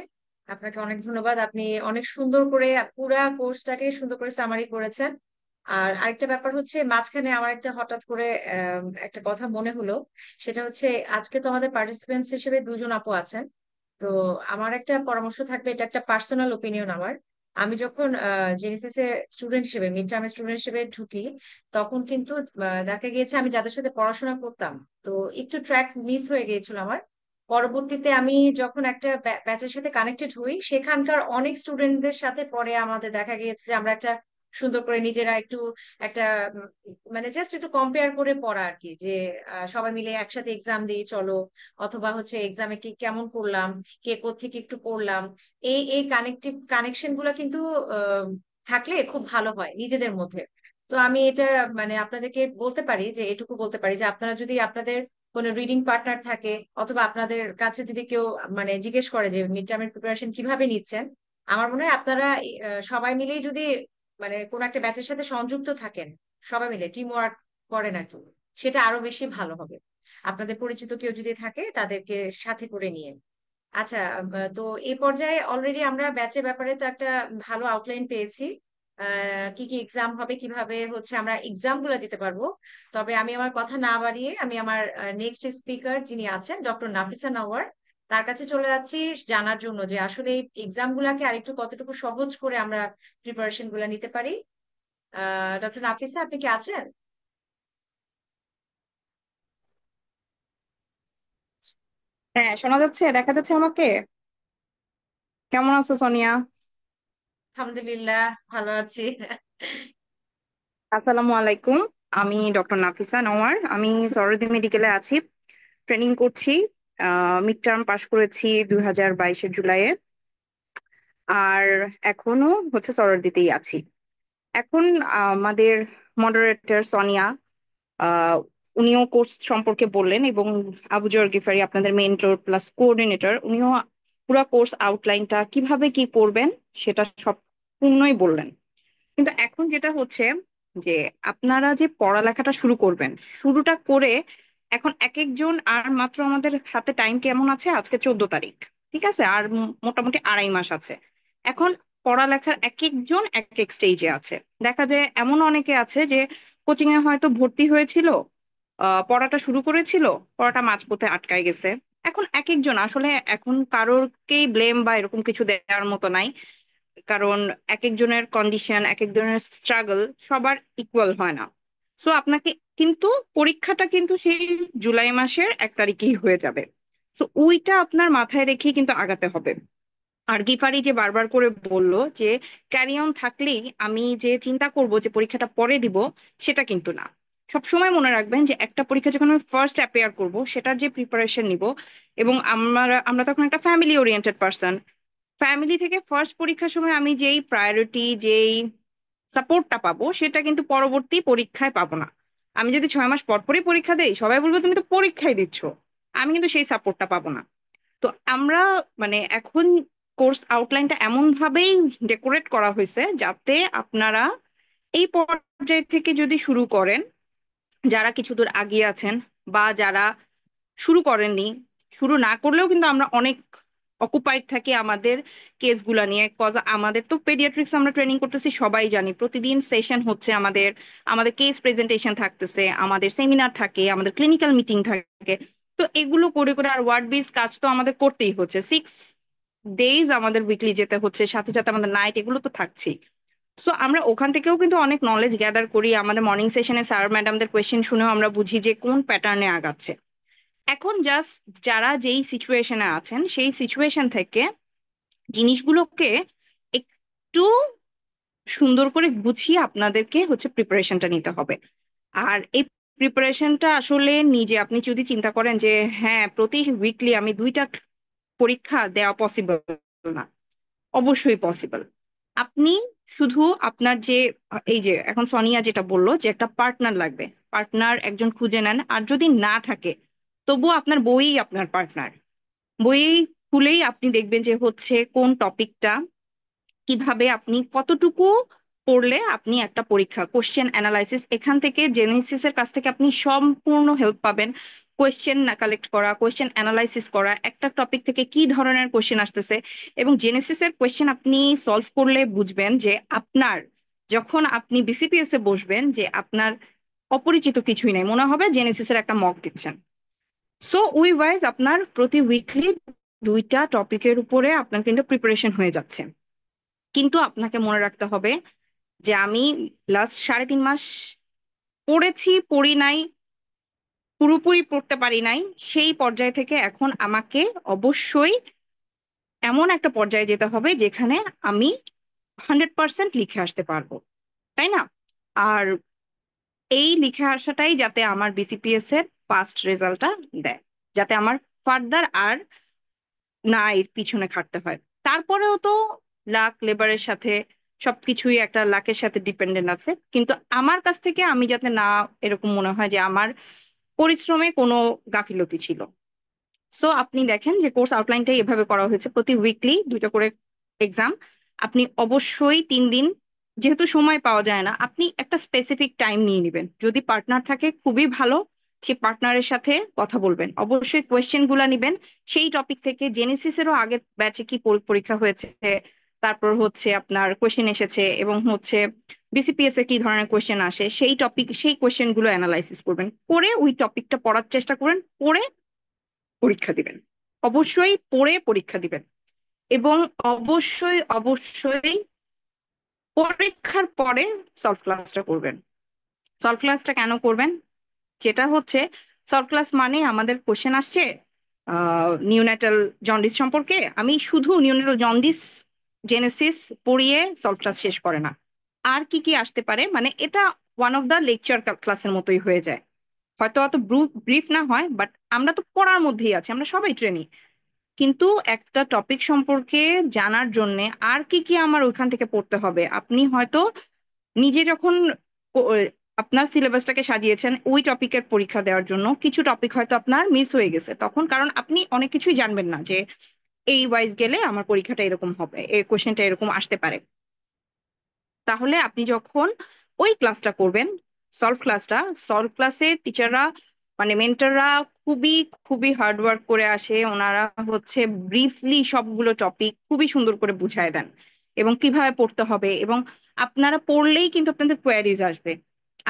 আপনাকে অনেক ধন্যবাদ, আপনি অনেক সুন্দর করে পুরা কোর্সটাকে সুন্দর করে সামারি করেছেন। আর আরেকটা ব্যাপার হচ্ছে, মাঝখানে আমার একটা হঠাৎ করে একটা কথা মনে হলো। সেটা হচ্ছে, আজকে তো আমাদের পার্টিসিপেন্টস হিসেবে দুজন আপু আছেন। তো আমার একটা পরামর্শ থাকবে, এটা একটা পার্সোনাল ওপিনিয়ন আমার। আমি যখন জেনেসিস এ স্টুডেন্ট হিসেবে, মিড টার্ম স্টুডেন্ট হিসেবে ঢুকি, তখন কিন্তু দেখা গিয়েছে আমি যাদের সাথে পড়াশোনা করতাম, তো একটু ট্র্যাক মিস হয়ে গিয়েছিল আমার। পরবর্তীতে আমি যখন একটা ব্যাচের সাথে কানেক্টেড হই, সেখানকার অনেক স্টুডেন্টদের সাথে পরে আমাদের দেখা গিয়েছে যে আমরা একটা সুন্দর করে নিজেরা একটু একটা মানে জাস্ট একটু কম্পেয়ার করে পড়া আর কি, যে সবাই মিলে একসাথে এক্সাম দিয়ে চলো, অথবা হচ্ছে এক্সামে কি কেমন করলাম, কে কোত্থেকে একটু পড়লাম। এই এই কানেকশন গুলো কিন্তু আহ, থাকলে খুব ভালো হয় নিজেদের মধ্যে। তো আমি এটা মানে আপনাদেরকে বলতে পারি, যে এটুকু বলতে পারি যে আপনারা যদি আপনাদের কোনো রিডিং পার্টনার থাকে, অথবা আপনাদের কাছে যদি কেউ মানে জিজ্ঞেস করে যে মিড টার্মের প্রিপারেশন কিভাবে নিচ্ছেন, আমার মনে হয় আপনারা সবাই মিলেই যদি মানে কোন একটা ব্যাচের সাথে সংযুক্ত থাকেন, সবাই মিলে টিম ওয়ার্ক করেন আর কি, সেটা আরো বেশি ভালো হবে। আপনাদের পরিচিত কেউ যদি থাকে, তাদেরকে সাথে করে নিয়ে। আচ্ছা, তো এই পর্যায়ে অলরেডি আমরা ব্যাচের ব্যাপারে তো একটা ভালো আউটলাইন পেয়েছি। কি কি এক্সাম হবে, কিভাবে হচ্ছে আমরা এক্সাম গুলো দিতে পারবো। তবে আমি আমার কথা না বাড়িয়ে আমি আমার নেক্সট স্পিকার যিনি আছেন, ডক্টর নাফিসা নওয়ার, তার কাছে চলে যাচ্ছি জানার জন্য যে আসলে এক্সাম গুলাকে আরেকটু কতটুকু সহজ করে আমরা প্রিপারেশন গুলা নিতে পারি। ডক্টর নাফিসা, আপনি কি আছেন? হ্যাঁ, শোনা যাচ্ছে, দেখা যাচ্ছে আমাকে? কেমন আছো সোনিয়া? আলহামদুলিল্লাহ, ভালো আছি। আসসালামু আলাইকুম। আমি ডক্টর নাফিসা নওয়ার, আমি সরোদি মেডিকেলে আছি, ট্রেনিং করছি। মিড টার্ম পাশ করেছি 2022-এর জুলাইয়ে। আর এখনো হচ্ছে সরোদিতেই আছি। এখন আমাদের মডারেটর সোনিয়া, আহ উনিও কোর্স সম্পর্কে বললেন, এবং আবু জর গিফারি আপনাদের মেন্টর প্লাস কোঅর্ডিনেটর, উনিও পুরো কোর্স আউটলাইনটা কিভাবে কি করবেন সেটা সম্পূর্ণই বললেন। কিন্তু এখন যেটা হচ্ছে যে আপনারা যে পড়ালেখাটা শুরু করবেন, শুরুটা করে এখন এক একজন, আর মাত্র আমাদের হাতে টাইম কেমন আছে, আজকে 14 তারিখ, ঠিক আছে, আর মোটামুটি 2.5 মাস আছে। এখন পড়ালেখার এক একজন এক এক স্টেজে আছে। দেখা যায় এমন অনেকে আছে যে কোচিং এ হয়তো ভর্তি হয়েছিল, পড়াটা শুরু করেছিল, পড়াটা মাঝপথে আটকায় গেছে। এখন এক একজন আসলে, এখন কারোরকেই ব্লেম বা এরকম কিছু দেওয়ার মতো নাই, কারণ এক একজনের কন্ডিশন, এক একজনের স্ট্রাগল সবার ইকুয়াল হয় না। সো আপনাকে কিন্তু, পরীক্ষাটা কিন্তু সেই জুলাই মাসের 1 তারিখেই হয়ে যাবে। সো ওইটা আপনার মাথায় রেখেই কিন্তু আগাতে হবে। আর গিফারি যে বারবার করে বলল যে ক্যারি অন থাকলেই আমি যে চিন্তা করব যে পরীক্ষাটা পরে দিব, সেটা কিন্তু না। সবসময় মনে রাখবেন যে একটা পরীক্ষা যখন আমি ফার্স্ট অ্যাপিয়ার করব, সেটার যে প্রিপারেশন নিব, এবং আমরা আমরা তখন একটা ফ্যামিলি ওরিয়েন্টেড পার্সন, ফ্যামিলি থেকে ফার্স্ট পরীক্ষার সময় আমি যেই প্রায়োরিটি, যেই সাপোর্টটা পাবো, সেটা কিন্তু পরবর্তী পরীক্ষায় পাবো না। আমি যদি 6 মাস পর পরই পরীক্ষা দেই, সবাই বলবো তুমি তো পরীক্ষাই দিচ্ছ, আমি কিন্তু সেই সাপোর্টটা পাবো না। তো আমরা মানে এখন কোর্স আউটলাইনটা এমন ভাবেই ডেকোরেট করা হয়েছে যাতে আপনারা এই পর্যায় থেকে যদি শুরু করেন, যারা কিছু দূর আগিয়ে আছেন বা যারা শুরু করেননি, শুরু না করলেও কিন্তু আমরা অনেক অকুপাইড থাকি আমাদের কেসগুলা নিয়ে। কজ আমাদের তো পেডিয়াট্রিক্স আমরা ট্রেনিং করতেছি, সবাই জানি প্রতিদিন সেশন হচ্ছে, আমাদের আমাদের কেস প্রেজেন্টেশন থাকতেছে, আমাদের সেমিনার থাকে, আমাদের ক্লিনিক্যাল মিটিং থাকে। তো এগুলো করে করে আর ওয়ার্ড বেস কাজ তো আমাদের করতেই হচ্ছে, 6 ডেজ আমাদের উইকলি যেতে হচ্ছে, সাথে সাথে আমাদের নাইট, এগুলো তো থাকছেই। সো আমরা ওখান থেকেও কিন্তু অনেক নলেজ গ্যাদার করি, আমাদের মর্নিং সেশনে স্যার ম্যাডামদের কোয়েশ্চেন শুনেও আমরা বুঝি যে কোন প্যাটার্নে আগাচ্ছে। এখন জাস্ট যারা যেই সিচুয়েশনে আছেন, সেই সিচুয়েশন থেকে জিনিসগুলোকে একটু সুন্দর করে গুছিয়ে আপনাদেরকে হচ্ছে প্রিপারেশনটা নিতে হবে। আর এই প্রিপারেশনটা আসলে নিজে আপনি যদি চিন্তা করেন যে হ্যাঁ প্রতি উইকলি আমি 2টা পরীক্ষা দেওয়া পসিবল না, অবশ্যই পসিবল। আপনি শুধু আপনার যে এই যে এখন সোনিয়া যেটা বললো যে একটা পার্টনার লাগবে, পার্টনার একজন খুঁজে নেন। আর যদি না থাকে তবুও আপনার বই আপনার পার্টনার। বই খুলেই আপনি দেখবেন যে হচ্ছে কোন টপিকটা কিভাবে আপনি কতটুকু পড়লে আপনি একটা পরীক্ষা কোশ্চেন অ্যানালাইসিস এখান থেকে জেনেসিসের কাছ থেকে আপনি সম্পূর্ণ হেল্প পাবেন। কোয়েশ্চেন না কালেক্ট করা, কোয়েশ্চেন অ্যানালাইসিস করা, একটা টপিক থেকে কি ধরনের কোশ্চেন আসতেছে। এবং জেনেসিসের কোয়েশ্চেন আপনি সলভ করলে বুঝবেন যে আপনার যখন আপনি বিসিপিএস এ বসবেন যে আপনার অপরিচিত কিছুই নাই, মনে হবে জেনেসিসের একটা মক দিচ্ছেন। সো উই ওয়াইজ আপনার প্রতি উইকলি 2টা টপিকের উপরে আপনার কিন্তু প্রিপারেশন হয়ে যাচ্ছে। কিন্তু আপনাকে মনে রাখতে হবে যে আমি লাস্ট 3.5 মাস পড়েছি, পড়ি নাই, পুরোপুরি পড়তে পারি নাই, সেই পর্যায় থেকে এখন আমাকে অবশ্যই এমন একটা পর্যায়ে যেতে হবে যেখানে আমি 100% লিখে আসতে পারবো, তাই না? আর এই লিখে আসাটাই যাতে আমার বিসিপিএস এর ফার্স্ট রেজাল্টটা দেয়, যাতে আমার ফার্দার আর না এর পিছনে খাটতে হয়। তারপরেও তো লাক লেবারের সাথে সবকিছুই একটা লাকের সাথে ডিপেন্ডেন্ট আছে, কিন্তু আমার কাছ থেকে আমি যাতে না এরকম মনে হয় যে আমার পরিশ্রমে কোনো গাফিলতি ছিল। সো আপনি দেখেন যে কোর্স আউটলাইনটাই এভাবে করা হয়েছে, প্রতি উইকলি 2টা করে এক্সাম। আপনি অবশ্যই 3 দিন, যেহেতু সময় পাওয়া যায় না, আপনি একটা স্পেসিফিক টাইম নিয়ে নেবেন। যদি পার্টনার থাকে খুবই ভালো, সেই পার্টনারের সাথে কথা বলবেন। অবশ্যই কোয়েশ্চেন গুলা নিবেন সেই টপিক থেকে। জেনেসিসেরও আগের ব্যাচে কি পরীক্ষা হয়েছে, তারপর হচ্ছে আপনার কোয়েশ্চেন এসেছে, এবং হচ্ছে বিসিপিএস এ কি ধরনের কোয়েশ্চেন আসে, সেই টপিক সেই কোয়েশ্চেন গুলো অ্যানালাইসিস করবেন, করে ওই টপিকটা পড়ার চেষ্টা করবেন, পড়ে পরীক্ষা দিবেন। অবশ্যই পড়ে পরীক্ষা দিবেন। এবং অবশ্যই অবশ্যই পরীক্ষার পরে সলভ ক্লাসটা করবেন। সলভ ক্লাসটা কেন করবেন? যেটা হচ্ছে সলভ ক্লাস মানে আমাদের কোশ্চেন আসছে নিউন্যাটাল জন্ডিস সম্পর্কে, আমি শুধু নিউন্যাটাল জন্ডিস জেনেসিস পড়িয়ে সলভ ক্লাস শেষ করে না। আর কি কি আসতে পারে, মানে এটা ওয়ান অফ দা লেকচার ক্লাসের মতোই হয়ে যায়। হয়তো অত ব্রিফ না হয়, বাট আমরা তো পড়ার মধ্যেই আছি, আমরা সবাই ট্রেনি। কিন্তু একটা টপিক সম্পর্কে জানার জন্য আর কি কি আমার ওইখান থেকে পড়তে হবে, আপনি হয়তো নিজে যখন ও- আপনার সিলেবাসটাকে সাজিয়েছেন ওই টপিকের পরীক্ষা দেওয়ার জন্য, কিছু টপিক হয়তো আপনার মিস হয়ে গেছে তখন, কারণ আপনি অনেক কিছুই জানবেন না যে এই ওয়াইজ গেলে আমার পরীক্ষাটা এরকম হবে, এই কোশ্চেনটা এরকম আসতে পারে। তাহলে আপনি যখন ওই ক্লাসটা করবেন, সলভ ক্লাসে টিচাররা মানে মেন্টররা খুবই খুবই হার্ড ওয়ার্ক করে আসে। ওনারা হচ্ছে ব্রিফলি সবগুলো টপিক খুবই সুন্দর করে বুঝায় দেন এবং কিভাবে পড়তে হবে। এবং আপনারা পড়লেই কিন্তু আপনাদের কোয়ারিজ আসবে।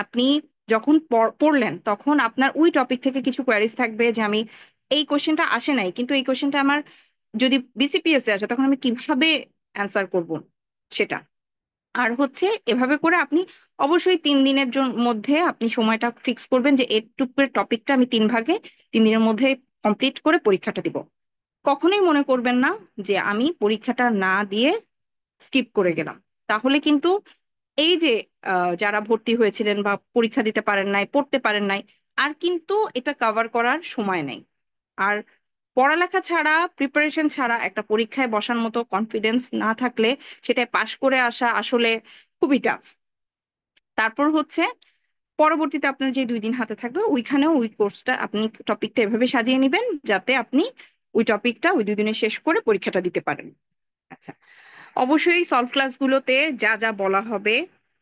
আপনি যখন পড়লেন তখন আপনার ওই টপিক থেকে কিছু কোয়ারিজ থাকবে যে আমি এই কোশ্চেনটা আসে নাই, কিন্তু এই কোশ্চেনটা আমার যদি বিসিপিএস এ আসে তখন আমি কিভাবে অ্যান্সার করব সেটা। আর হচ্ছে এভাবে করে আপনি অবশ্যই 3 দিনের মধ্যে আপনি সময়টা ফিক্স করবেন যে এইটুকুর টপিকটা আমি 3 ভাগে 3 দিনের মধ্যে কমপ্লিট করে পরীক্ষাটা দিব। কখনোই মনে করবেন না যে আমি পরীক্ষাটা না দিয়ে স্কিপ করে গেলাম। তাহলে কিন্তু এই যে যারা ভর্তি হয়েছিলেন বা পরীক্ষা দিতে পারেন নাই, পড়তে পারেন নাই, আর কিন্তু এটা কভার করার সময় নেই। আর পড়ালেখা ছাড়া, প্রিপারেশন ছাড়া একটা পরীক্ষায় বসার মতো কনফিডেন্স না থাকলে সেটাই পাশ করে আসা আসলে খুবই টাফ। তারপর হচ্ছে পরবর্তীতে আপনার যে 2 দিন হাতে থাকবে ওইখানেও ওই কোর্সটা আপনি টপিকটা এভাবে সাজিয়ে নেবেন যাতে আপনি ওই টপিকটা ওই 2 দিনে শেষ করে পরীক্ষাটা দিতে পারেন। আচ্ছা, অবশ্যই সলভ ক্লাসগুলোতে যা যা বলা হবে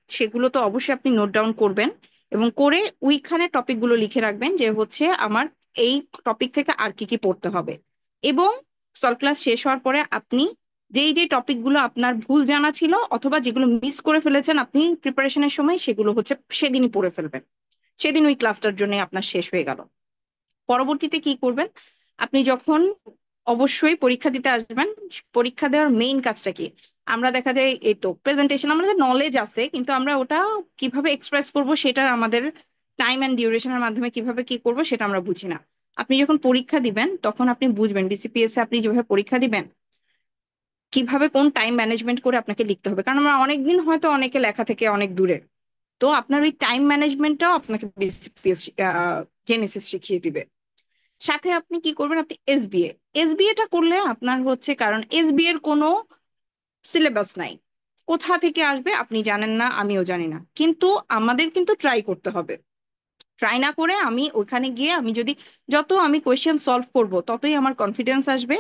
সেগুলো তো অবশ্যই আপনি নোট ডাউন করবেন, এবং করে ওইখানে টপিকগুলো লিখে রাখবেন যে হচ্ছে আমার এই টপিক থেকে আর কি কি পড়তে হবে। এবং সলভ ক্লাস শেষ হওয়ার পরে আপনি যেই যে টপিকগুলো আপনার ভুল জানা ছিল অথবা যেগুলো মিস করে ফেলেছেন আপনি প্রিপারেশনের সময়, সেগুলো হচ্ছে সেদিনই পড়ে ফেলবেন। সেদিন ওই ক্লাসটার জন্য আপনার শেষ হয়ে গেল। পরবর্তীতে কি করবেন, আপনি যখন অবশ্যই পরীক্ষা দিতে আসবেন, পরীক্ষা দেওয়ার মেইন কাজটা কি? আমরা দেখা যায় এই তো প্রেজেন্টেশন, আমাদের নলেজ আছে কিন্তু আমরা ওটা কিভাবে এক্সপ্রেস করব সেটা আমাদের টাইম এন্ড ডিউরেশনের মাধ্যমে কিভাবে কি করব সেটা আমরা বুঝি না। আপনি যখন পরীক্ষা দিবেন তখন আপনি বুঝবেন বিসিপিএস এ আপনি যেভাবে পরীক্ষা দিবেন কিভাবে কোন টাইম ম্যানেজমেন্ট করে আপনাকে লিখতে হবে, কারণ আমরা অনেকদিন হয়তো অনেকে লেখা থেকে অনেক দূরে। তো আপনার ওই টাইম ম্যানেজমেন্টটাও আপনাকে বিসিপিএস জেনেসিস শিখিয়ে দিবে। সাথে আপনি কি করবেন, আপনি এসবিএ টা করলে আপনার হচ্ছে, কারণ এসবিএ এর কোনো সিলেবাস নাই, কোথা থেকে আসবে আপনি জানেন না, আমিও জানি না, কিন্তু আমাদের কিন্তু ট্রাই করতে হবে। ট্রাই না করে আমি ওখানে গিয়ে আমি যদি যত আমি কোয়েশ্চেন সলভ করব ততই আমার কনফিডেন্স আসবে,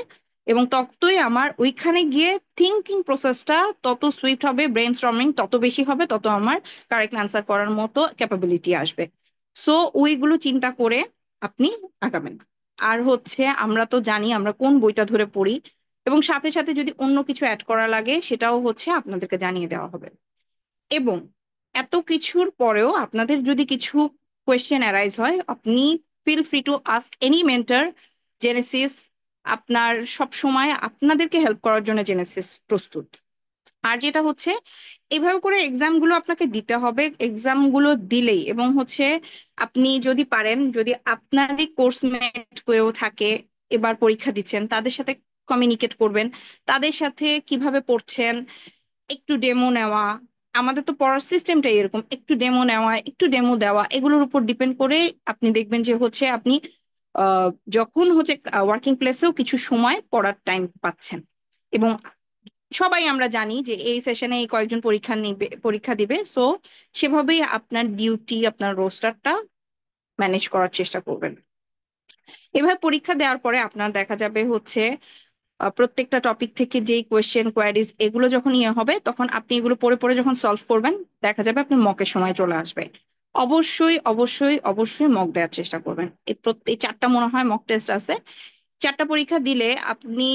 এবং ততই আমার ওইখানে গিয়ে থিঙ্কিং প্রসেসটা তত সুইফট হবে, ব্রেন স্টর্মিং তত বেশি হবে, তত আমার কারেক্ট অ্যান্সার করার মতো ক্যাপাবিলিটি আসবে। সো ওইগুলো চিন্তা করে আপনি আগাবেন। আর হচ্ছে আমরা তো জানি আমরা কোন বইটা ধরে পড়ি, এবং সাথে সাথে যদি অন্য কিছু অ্যাড করা লাগে সেটাও হচ্ছে আপনাদেরকে জানিয়ে দেওয়া হবে। এবং এত কিছুর পরেও আপনাদের যদি কিছু কোয়েশ্চেন অ্যারাইজ হয়, আপনি feel free to ask any mentor. Genesis আপনার সব সময় আপনাদেরকে হেল্প করার জন্য জেনেসিস প্রস্তুত। আর যেটা হচ্ছে এইভাবে করে এক্সাম গুলো আপনাকে দিতে হবে, এক্সাম গুলো দিলেই এবং হচ্ছে আপনি যদি পারেন, যদি আপনারই কোর্সমেট কেউ থাকে এবার পরীক্ষা দিচ্ছেন, তাদের সাথে কমিউনিকেট করবেন, তাদের সাথে কিভাবে পড়ছেন একটু ডেমো নেওয়া। আমাদের তো পড়ার সিস্টেমটাই এরকম, একটু ডেমো নেওয়া একটু ডেমো দেওয়া, এগুলোর উপর ডিপেন্ড করে আপনি দেখবেন যে হচ্ছে আপনি আহ, যখন হচ্ছে ওয়ার্কিং প্লেসেও কিছু সময় পড়ার টাইম পাচ্ছেন। এবং সবাই আমরা জানি যে এই সেশনে এই কয়েকজন পরীক্ষা দিবে, সো সেভাবেই আপনার ডিউটি আপনার রোস্টারটা ম্যানেজ করার চেষ্টা করবেন। এভাবে পরীক্ষা দেওয়ার পরে আপনার দেখা যাবে হচ্ছে প্রত্যেকটা টপিক থেকে যেই কোয়েশ্চেন কোয়ারিজ এগুলো যখন ইয়ে হবে, তখন আপনি এগুলো পড়ে পড়ে যখন সলভ করবেন, দেখা যাবে আপনি মকের সময় চলে আসবে। অবশ্যই অবশ্যই অবশ্যই মক দেওয়ার চেষ্টা করবেন। এই চারটা মনে হয় মক টেস্ট আছে, চারটা পরীক্ষা দিলে আপনি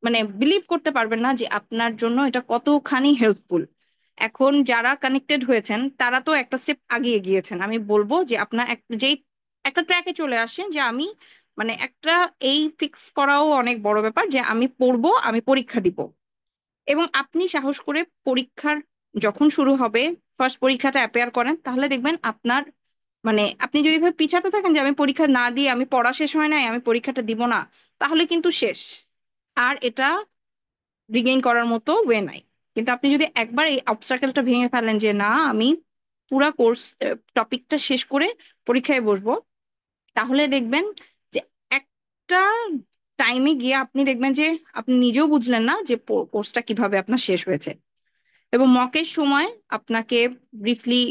মানে বিলিভ করতে পারবেন না যে আপনার জন্য এটা কতখানি হেল্পফুল। এখন যারা কানেক্টেড হয়েছেন তারা তো একটা স্টেপ আগিয়ে গিয়েছেন, আমি বলবো যে আপনার যেই একটা ট্র্যাকে চলে আসেন যে আমি মানে একটা এই ফিক্স করাও অনেক বড় ব্যাপার যে আমি পড়বো, আমি পরীক্ষা দিব। এবং আপনি সাহস করে পরীক্ষার যখন শুরু হবে ফার্স্ট পরীক্ষাটা অ্যাপিয়ার করেন, তাহলে দেখবেন আপনার মানে আপনি যদি এভাবে পিছাতে থাকেন যে আমি পরীক্ষা না দিয়ে আমি পড়া শেষ হয় নাই আমি পরীক্ষাটা দিব না, তাহলে কিন্তু শেষ। আর এটা রিগেইন করার মতো ওয়ে নাই। কিন্তু আপনি যদি একবার এই অবস্টাকেলটা ভেঙে ফেলেন যে না আমি পুরা কোর্স টপিকটা শেষ করে পরীক্ষায় বসবো, তাহলে দেখবেন যে একটা টাইমে গিয়ে আপনি দেখবেন যে আপনি নিজেও বুঝলেন না যে কোর্সটা কিভাবে আপনার শেষ হয়েছে। এবং মকের সময় আপনাকে ব্রিফলি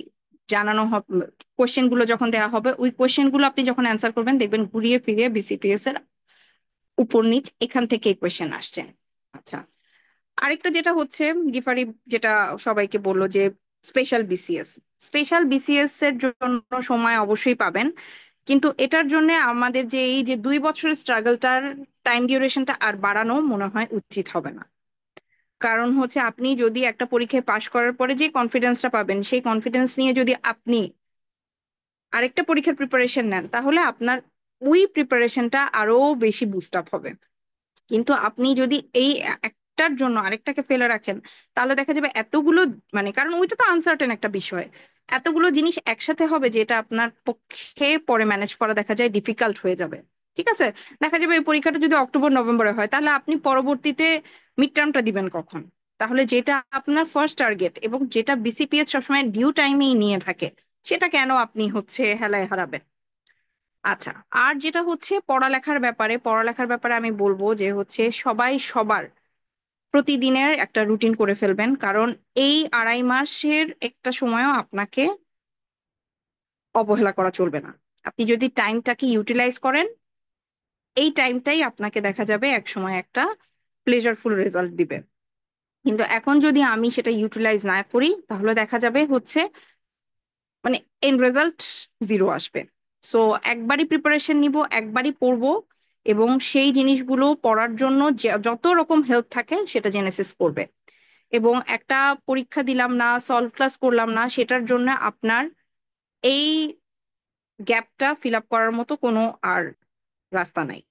জানানো হবে, কোশ্চেন গুলো যখন দেওয়া হবে ওই কোশ্চেন গুলো আপনি যখন অ্যান্সার করবেন দেখবেন ঘুরিয়ে ফিরিয়ে বিসিপিএস এর উপর নিচ এখান থেকে কোশ্চেন আসছে। আচ্ছা, আরেকটা যেটা হচ্ছে গিফারি যেটা সবাইকে বললো যে স্পেশাল বিসিএস, স্পেশাল বিসিএস এর জন্য সময় অবশ্যই পাবেন, কিন্তু এটার জন্য আমাদের যে এই যে 2 বছরের স্ট্রাগলটার টাইম ডিউরেশনটা আর বাড়ানো মনে হয় উচিত হবে না। কারণ হচ্ছে আপনি যদি একটা পরীক্ষায় পাশ করার পরে যে কনফিডেন্সটা পাবেন সেই কনফিডেন্স নিয়ে যদি আপনি আরেকটা পরীক্ষার প্রিপারেশন নেন, তাহলে আপনার ওই প্রিপারেশনটা আরো বেশি বুস্ট আপ হবে। কিন্তু আপনি যদি এই একটার জন্য আরেকটাকে ফেলে রাখেন, তাহলে দেখা যাবে এতগুলো মানে কারণ ওইটা তো আনসার্টেন একটা বিষয়, এতগুলো জিনিস একসাথে হবে যে এটা আপনার পক্ষে পরে ম্যানেজ করা দেখা যায় ডিফিকাল্ট হয়ে যাবে। ঠিক আছে, দেখা যাবে এই পরীক্ষাটা যদি অক্টোবর নভেম্বরে হয়, তাহলে আপনি পরবর্তীতে মিড টার্মটা দিবেন কখন? তাহলে যেটা আপনার ফার্স্ট টার্গেট এবং যেটা বিসিপিএস সবসময় ডিউ টাইমেই নিয়ে থাকে, সেটা কেন আপনি হচ্ছে হেলায় হারাবেন? আচ্ছা, আর যেটা হচ্ছে পড়ালেখার ব্যাপারে আমি বলবো যে হচ্ছে সবাই সবার প্রতিদিনের একটা রুটিন করে ফেলবেন, কারণ এই 2.5 মাসের একটা সময়ও আপনাকে অবহেলা করা চলবে না। আপনি যদি টাইমটাকে ইউটিলাইজ করেন, এই টাইমটাই আপনাকে দেখা যাবে এক সময় একটা প্লেজারফুল রেজাল্ট দিবে। কিন্তু এখন যদি আমি সেটা ইউটিলাইজ না করি, তাহলে দেখা যাবে হচ্ছে মানে এন্ড রেজাল্ট জিরো আসবে। সো একবারই প্রিপারেশন নিব, একবারই পড়বো, এবং সেই জিনিসগুলো পড়ার জন্য যত রকম হেল্প থাকে সেটা জেনেসিস করবে। এবং একটা পরীক্ষা দিলাম না, সলভ ক্লাস করলাম না, সেটার জন্য আপনার এই গ্যাপটা ফিল আপ করার মতো কোনো আর রাস্তা নাই।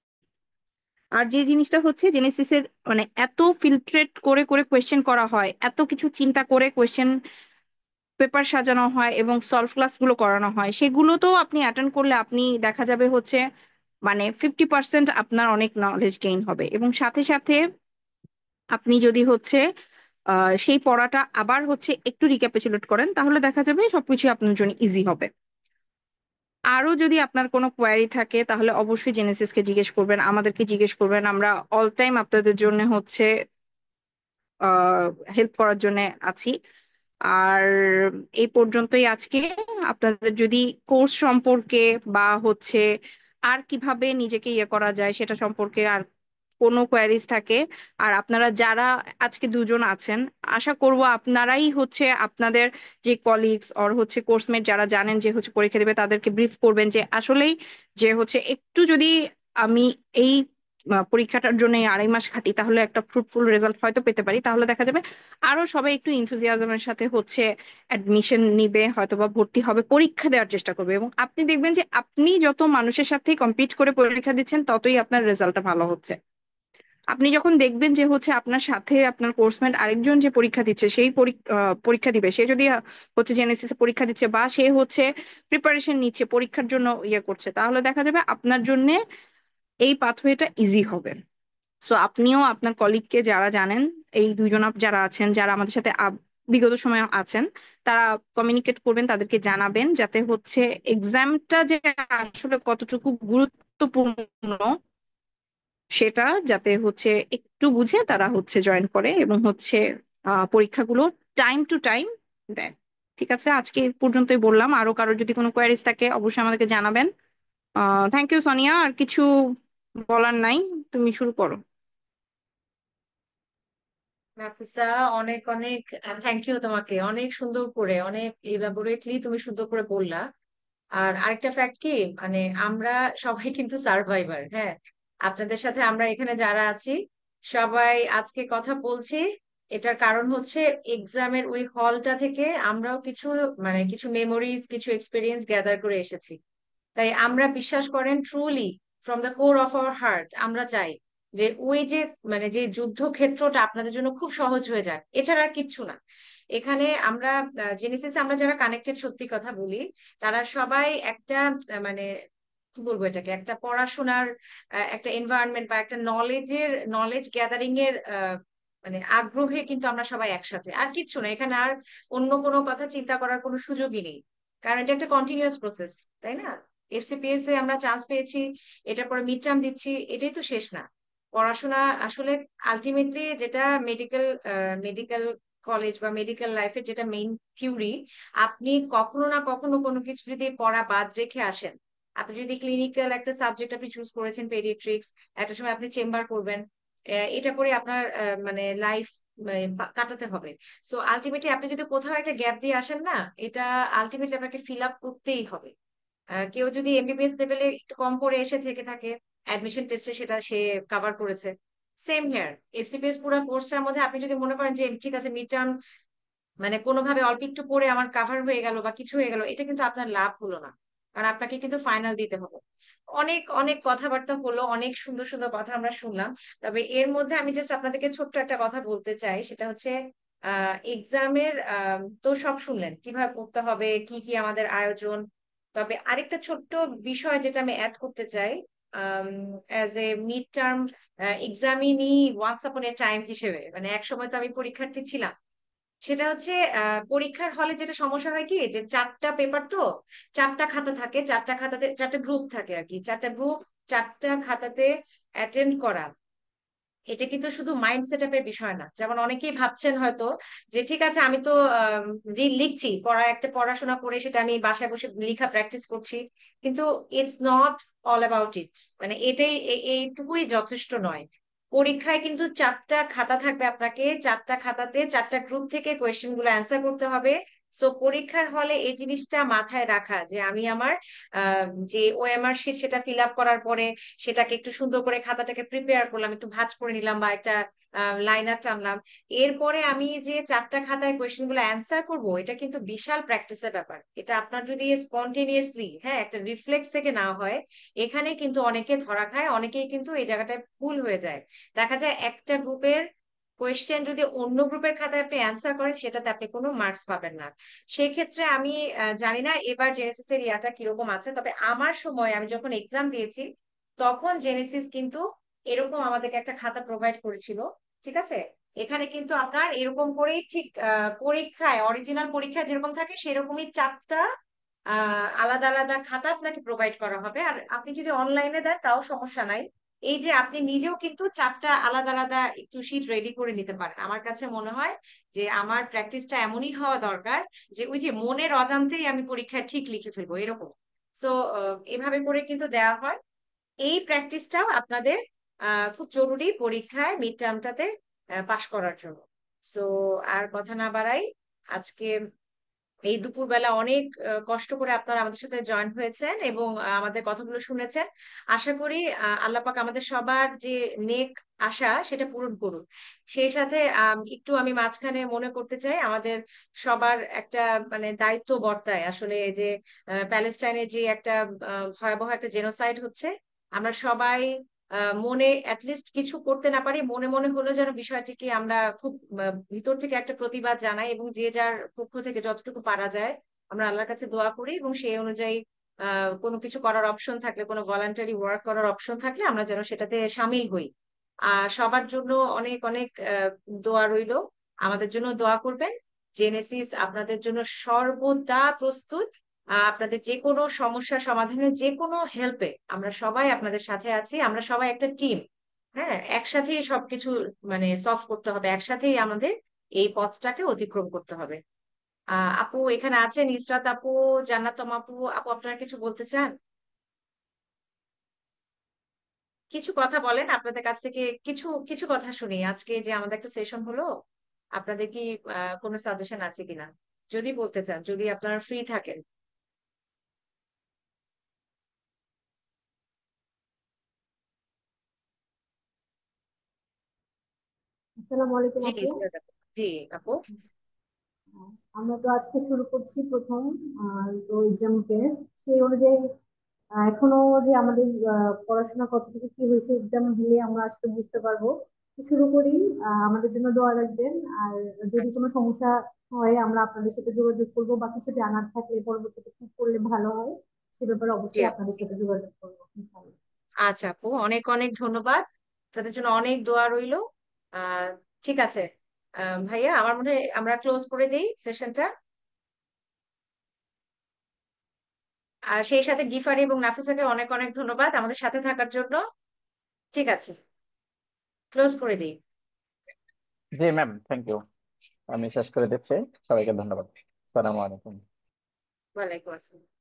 আর যে জিনিসটা হচ্ছে জেনেসিসের মানে এত ফিল্ট্রেট করে করে কোয়েশ্চেন করা হয়, এত কিছু চিন্তা করে কোয়েশ্চেন পেপার সাজানো হয় এবং সলভ ক্লাস গুলো করানো হয়, সেগুলো তো আপনি অ্যাটেন্ড করলে আপনি দেখা যাবে হচ্ছে মানে 50% আপনার অনেক নলেজ গেইন হবে। এবং সাথে সাথে আপনি যদি হচ্ছে সেই পড়াটা আবার হচ্ছে একটু রিক্যাপিচুলেট করেন, তাহলে দেখা যাবে সবকিছু আপনার জন্য ইজি হবে। আরো যদি আপনার কোনো কোয়ারি থাকে তাহলে অবশ্যই জেনেসিসকে জিজ্ঞেস করবেন, আমাদেরকে জিজ্ঞেস করবেন, আমরা অল টাইম আপনাদের জন্য হচ্ছে হেল্প করার জন্য আছি। আর এই পর্যন্তই আজকে। আপনাদের যদি কোর্স সম্পর্কে বা হচ্ছে আর কিভাবে নিজেকে ইয়ে করা যায় সেটা সম্পর্কে আর কোনো কোয়ারিজ থাকে, আর আপনারা যারা আজকে দুজন আছেন, আশা করব আপনারাই হচ্ছে আপনাদের যে কলিগস অর হচ্ছে কোর্সমেট যারা জানেন যে হচ্ছে পরীক্ষা দেবে তাদেরকে ব্রিফ করবেন যে আসলেই যে হচ্ছে একটু যদি আমি এই পরীক্ষাটার জন্য এই 2.5 মাস খাটি তাহলে একটা ফ্রুটফুল রেজাল্ট হয়তো পেতে পারি, তাহলে দেখা যাবে আরো সবাই একটু ইনথুজিয়াজমের সাথে হচ্ছে অ্যাডমিশন নিবে, হয়তোবা ভর্তি হবে, পরীক্ষা দেওয়ার চেষ্টা করবে। এবং আপনি দেখবেন যে আপনি যত মানুষের সাথে কম্পিট করে পরীক্ষা দিচ্ছেন ততই আপনার রেজাল্টটা ভালো হচ্ছে। আপনি যখন দেখবেন যে হচ্ছে আপনার সাথে আপনার কোর্সমেট আরেকজন যে পরীক্ষা দিচ্ছে সেই পরীক্ষা দিবে, সে যদি হচ্ছে জেনেসিস পরীক্ষা দিচ্ছে বা সে হচ্ছে প্রিপারেশন নিচ্ছে পরীক্ষার জন্য ইয়ে করছে, তাহলে দেখা যাবে আপনার জন্য এই পাথওয়েটা ইজি হবে। সো আপনিও আপনার কলিগকে যারা জানেন, এই দুইজন যারা আছেন যারা আমাদের সাথে বিগত সময়ে আছেন, তারা কমিউনিকেট করবেন, তাদেরকে জানাবেন যাতে হচ্ছে এক্সামটা যে আসলে কতটুকু গুরুত্বপূর্ণ সেটা যাতে হচ্ছে একটু বুঝে তারা হচ্ছে জয়েন করে এবং হচ্ছে পরীক্ষাগুলো টাইম টু টাইম দেয়। ঠিক আছে, আজকে এই পর্যন্তই বললাম। আরো কারো যদি কোনো কোয়ারিজ থাকে অবশ্যই আমাদেরকে জানাবেন। থ্যাংক ইউ সোনিয়া, আর কিছু বলার নাই, তুমি শুরু করো। নাফিসা, অনেক অনেক থ্যাংক ইউ তোমাকে। অনেক সুন্দর করে, অনেক ইলাবোরেটলি তুমি সুন্দর করে বললা। আর আরেকটা ফ্যাক্ট কি, মানে আমরা সবাই কিন্তু সার্ভাইভার। হ্যাঁ, আপনাদের সাথে আমরা এখানে যারা আছি সবাই আজকে কথা বলছি, এটার কারণ হচ্ছে এক্সামের ওই হলটা থেকে আমরাও কিছু, মানে কিছু মেমোরিজ, কিছু এক্সপিরিয়েন্স গ্যাদার করে এসেছি। তাই আমরা বিশ্বাস করেন truly from the core of our heart আমরা চাই যে ওই যে, মানে যে যুদ্ধক্ষেত্রটা আপনাদের জন্য খুব সহজ হয়ে যাক, এছাড়া আর কিচ্ছু না। এখানে আমরা জেনেসিসে আমরা যারা কানেক্টেড, সত্যি কথা বলি, তারা সবাই একটা মানে কি বলবো এটাকে, একটা পড়াশোনার একটা এনভায়রনমেন্ট বা একটা নলেজ গ্যাদারিং এর মানে আগ্রহে কিন্তু আমরা সবাই একসাথে, আর কিচ্ছু না এখানে। আর অন্য কোনো কথা চিন্তা করার কোনো সুযোগই নেই, কারণ এটা একটা কন্টিনিউয়াস প্রসেস, তাই না? এফসিপিএস এ আমরা চান্স পেয়েছি, এটার পরে মিড টার্ম দিচ্ছি, এটাই তো শেষ না। পড়াশোনা আসলে আলটিমেটলি যেটা মেডিকেল মেডিকেল কলেজ বা মেডিকেল লাইফের যেটা মেইন থিওরি, আপনি কখনো না কখনো কোনো কিছু যদি পড়া বাদ রেখে আসেন, আপনি যদি ক্লিনিক্যাল একটা সাবজেক্ট আপনি চুজ করেছেন পেডিয়াট্রিক্স, একটা সময় আপনি চেম্বার করবেন, এটা করে আপনার মানে লাইফ কাটাতে হবে। সো আলটিমেটলি আপনি যদি কোথাও একটা গ্যাপ দিয়ে আসেন না, এটা আলটিমেটলি আপনাকে ফিল আপ করতেই হবে। কেউ যদি এমবিবিএস লেভেলে একটু কম করে এসে থেকে থাকে, অ্যাডমিশন টেস্টে সেটা সে কভার করেছে। সেম হেয়ার, এফসিপিএস পুরো কোর্সটার মধ্যে আপনি যদি মনে করেন যে ঠিক আছে মিড টার্ম মানে কোনোভাবে অল্প একটু পড়ে আমার কাভার হয়ে গেল বা কিছু হয়ে গেল, এটা কিন্তু আপনার লাভ হলো না, কারণ আপনাকে কিন্তু ফাইনাল দিতে হবে। অনেক অনেক কথাবার্তা হলো, অনেক সুন্দর সুন্দর কথা আমরা শুনলাম। তবে এর মধ্যে আমি জাস্ট আপনাদেরকে ছোট্ট একটা কথা বলতে চাই, সেটা হচ্ছে এক্সামের তো সব শুনলেন কিভাবে পড়তে হবে, কি কি আমাদের আয়োজন। তবে আরেকটা ছোট্ট বিষয় যেটা আমি অ্যাড করতে চাই, as a mid term examinee once upon a time হিসেবে, মানে এক সময় তো আমি পরীক্ষার্থী ছিলাম। সেটা হচ্ছে পরীক্ষার হলে যেটা সমস্যা হয় কি, যে 4টা পেপার তো, 4টা খাতা থাকে, 4টা খাতাতে 4টা গ্রুপ থাকে আর কি, 4টা গ্রুপ 4টা খাতাতে অ্যাটেন্ড করা, এটা কিন্তু শুধু মাইন্ড সেট আপের বিষয় না। যেমন অনেকেই ভাবছেন হয়তো যে ঠিক আছে আমি তো লিখছি, পড়াশোনা করে সেটা আমি বাসায় বসে লেখা প্র্যাকটিস করছি, কিন্তু it's not all about it. মানে এটাই এইটুকুই যথেষ্ট নয়। পরীক্ষায় কিন্তু 4টা খাতা থাকবে, আপনাকে 4টা খাতাতে 4টা গ্রুপ থেকে কোয়েশ্চেন গুলো অ্যান্সার করতে হবে। সো পরীক্ষার হলে এই জিনিসটা মাথায় রাখা যে আমি আমার যে ওএমআর শিট সেটা ফিল আপ করার পরে সেটাকে একটু সুন্দর করে খাতাটাকে প্রিপেয়ার করলাম, একটু ভাঁজ করে নিলাম বা একটা লাইনার টানলাম, এরপরে আমি যে 4টা খাতায় কোয়েশ্চেন গুলো অ্যান্সার করবো, এটা কিন্তু বিশাল প্র্যাকটিসের ব্যাপার। এটা আপনার যদি স্পন্টেনিয়াসলি, হ্যাঁ, একটা রিফ্লেক্স থেকে না হয়, এখানে কিন্তু অনেকে ধরা খায়, অনেকেই কিন্তু এই জায়গাটায় ভুল হয়ে যায়। দেখা যায় একটা গ্রুপের কোয়েশ্চেন যদি অন্য গ্রুপের খাতায় আপনি অ্যান্সার করেন, সেটাতে আপনি কোনো মার্কস পাবেন না। সেক্ষেত্রে আমি জানি না এবার জেনেসিস এর ইয়াটা কিরকম আছে, তবে আমার সময় আমি যখন এক্সাম দিয়েছি তখন জেনেসিস কিন্তু এরকম আমাদেরকে একটা খাতা প্রোভাইড করেছিল। ঠিক আছে, এখানে কিন্তু আপনার এরকম করেই ঠিক পরীক্ষায়, অরিজিনাল পরীক্ষায় যেরকম থাকে সেরকমই 4টা আলাদা আলাদা খাতা আপনাকে প্রোভাইড করা হবে। আর আপনি যদি অনলাইনে দেন তাও সমস্যা নাই, এই যে আপনি নিজেও কিন্তু চারটা আলাদা আলাদা একটু শিট রেডি করে নিতে পারেন। আমার কাছে মনে হয় যে আমার প্র্যাকটিসটা এমনই হওয়া দরকার যে ওই যে মনের অজান্তেই আমি পরীক্ষায় ঠিক লিখে ফেলবো এরকম। সো এভাবে করে কিন্তু দেওয়া হয়। এই প্র্যাকটিসটাও আপনাদের খুব জরুরি পরীক্ষায় মিড টার্মটাতে পাশ করার জন্য। সো আর কথা না বাড়াই, আজকে এই দুপুরবেলা অনেক কষ্ট করে আপনারা আমাদের সাথে জয়েন হয়েছেন এবং আমাদের কথাগুলো শুনেছেন। আশা করি আল্লাহ পাক আমাদের সবার যে নেক আশা সেটা পূরণ করুন। সেই সাথে একটু আমি মাঝখানে মনে করতে চাই আমাদের সবার একটা মানে দায়িত্ব বর্তায় আসলে এই যে প্যালেস্টাইনে যে একটা ভয়াবহ একটা জেনোসাইড হচ্ছে। আমরা সবাই মনে অ্যাটলিস্ট কিছু করতে না পারি, মনে মনে হলো যেন বিষয়টিকে আমরা খুব ভিতর থেকে একটা প্রতিবাদ জানাই এবং যে যার পক্ষ থেকে যতটুকু পারা যায় আমরা আল্লাহর কাছে দোয়া করি এবং সেই অনুযায়ী কোনো কিছু করার অপশন থাকলে, কোনো ভলান্টারি ওয়ার্ক করার অপশন থাকলে আমরা যেন সেটাতে সামিল হই। সবার জন্য অনেক অনেক দোয়া রইলো। আমাদের জন্য দোয়া করবেন। জেনেসিস আপনাদের জন্য সর্বদা প্রস্তুত। আপনাদের যে কোনো সমস্যা সমাধানে, যে কোনো হেল্পে আমরা সবাই আপনাদের সাথে আছি। আমরা সবাই একটা টিম। হ্যাঁ, একসাথেই সবকিছু মানে সলভ করতে হবে, একসাথেই আমাদের এই পথটাকে অতিক্রম করতে হবে। আপু এখানে আছেন, ইসরাত আপু, জান্নাতম আপু, আপু আপনারা কিছু বলতে চান? কিছু কথা বলেন, আপনাদের কাছ থেকে কিছু কিছু কথা শুনি। আজকে যে আমাদের একটা সেশন হলো, আপনাদের কি কোনো সাজেশন আছে কিনা যদি বলতে চান, যদি আপনারা ফ্রি থাকেন। আসসালামু আলাইকুম জি আপু। ইসরাত আপু। জি আপু। আমরা তো আজকে শুরু করছি প্রথম তো এক্সাম টেস্ট সেই অনুযায়ী এখনো যে আমাদের পড়াশোনা কতটুকু কি হয়েছে এক্সাম দিলে আমরা আসলে বুঝতে পারবো। তো শুরু করি। আমাদের জন্য দোয়া রাখবেন। আর যদি আচ্ছা। কোনো সমস্যা হয় আমরা আপনাদের সাথে যোগাযোগ করবো, বা কিছু জানার থাকলে পরবর্তীতে কি করলে ভালো হয় সে ব্যাপারে জি অবশ্যই আপু। আপনাদের সাথে যোগাযোগ করবো ইনশাআল্লাহ। আচ্ছা আপু, অনেক অনেক ধন্যবাদ। তাদের জন্য অনেক দোয়া রইলো। আহ ঠিক আছে। ভাইয়া আমার মনে হয় আমরা ক্লোজ করে দিই সেশনটা। আর সেই সাথে গিফারি এবং নাফিসাকে অনেক অনেক ধন্যবাদ আমাদের সাথে থাকার জন্য। ঠিক আছে, ক্লোজ করে দিই। জি ম্যাম, থ্যাংক ইউ। আমি শেষ করে দিচ্ছি। সবাইকে ধন্যবাদ। আসসালামু আলাইকুম। ওয়ালাইকুম আসসালাম।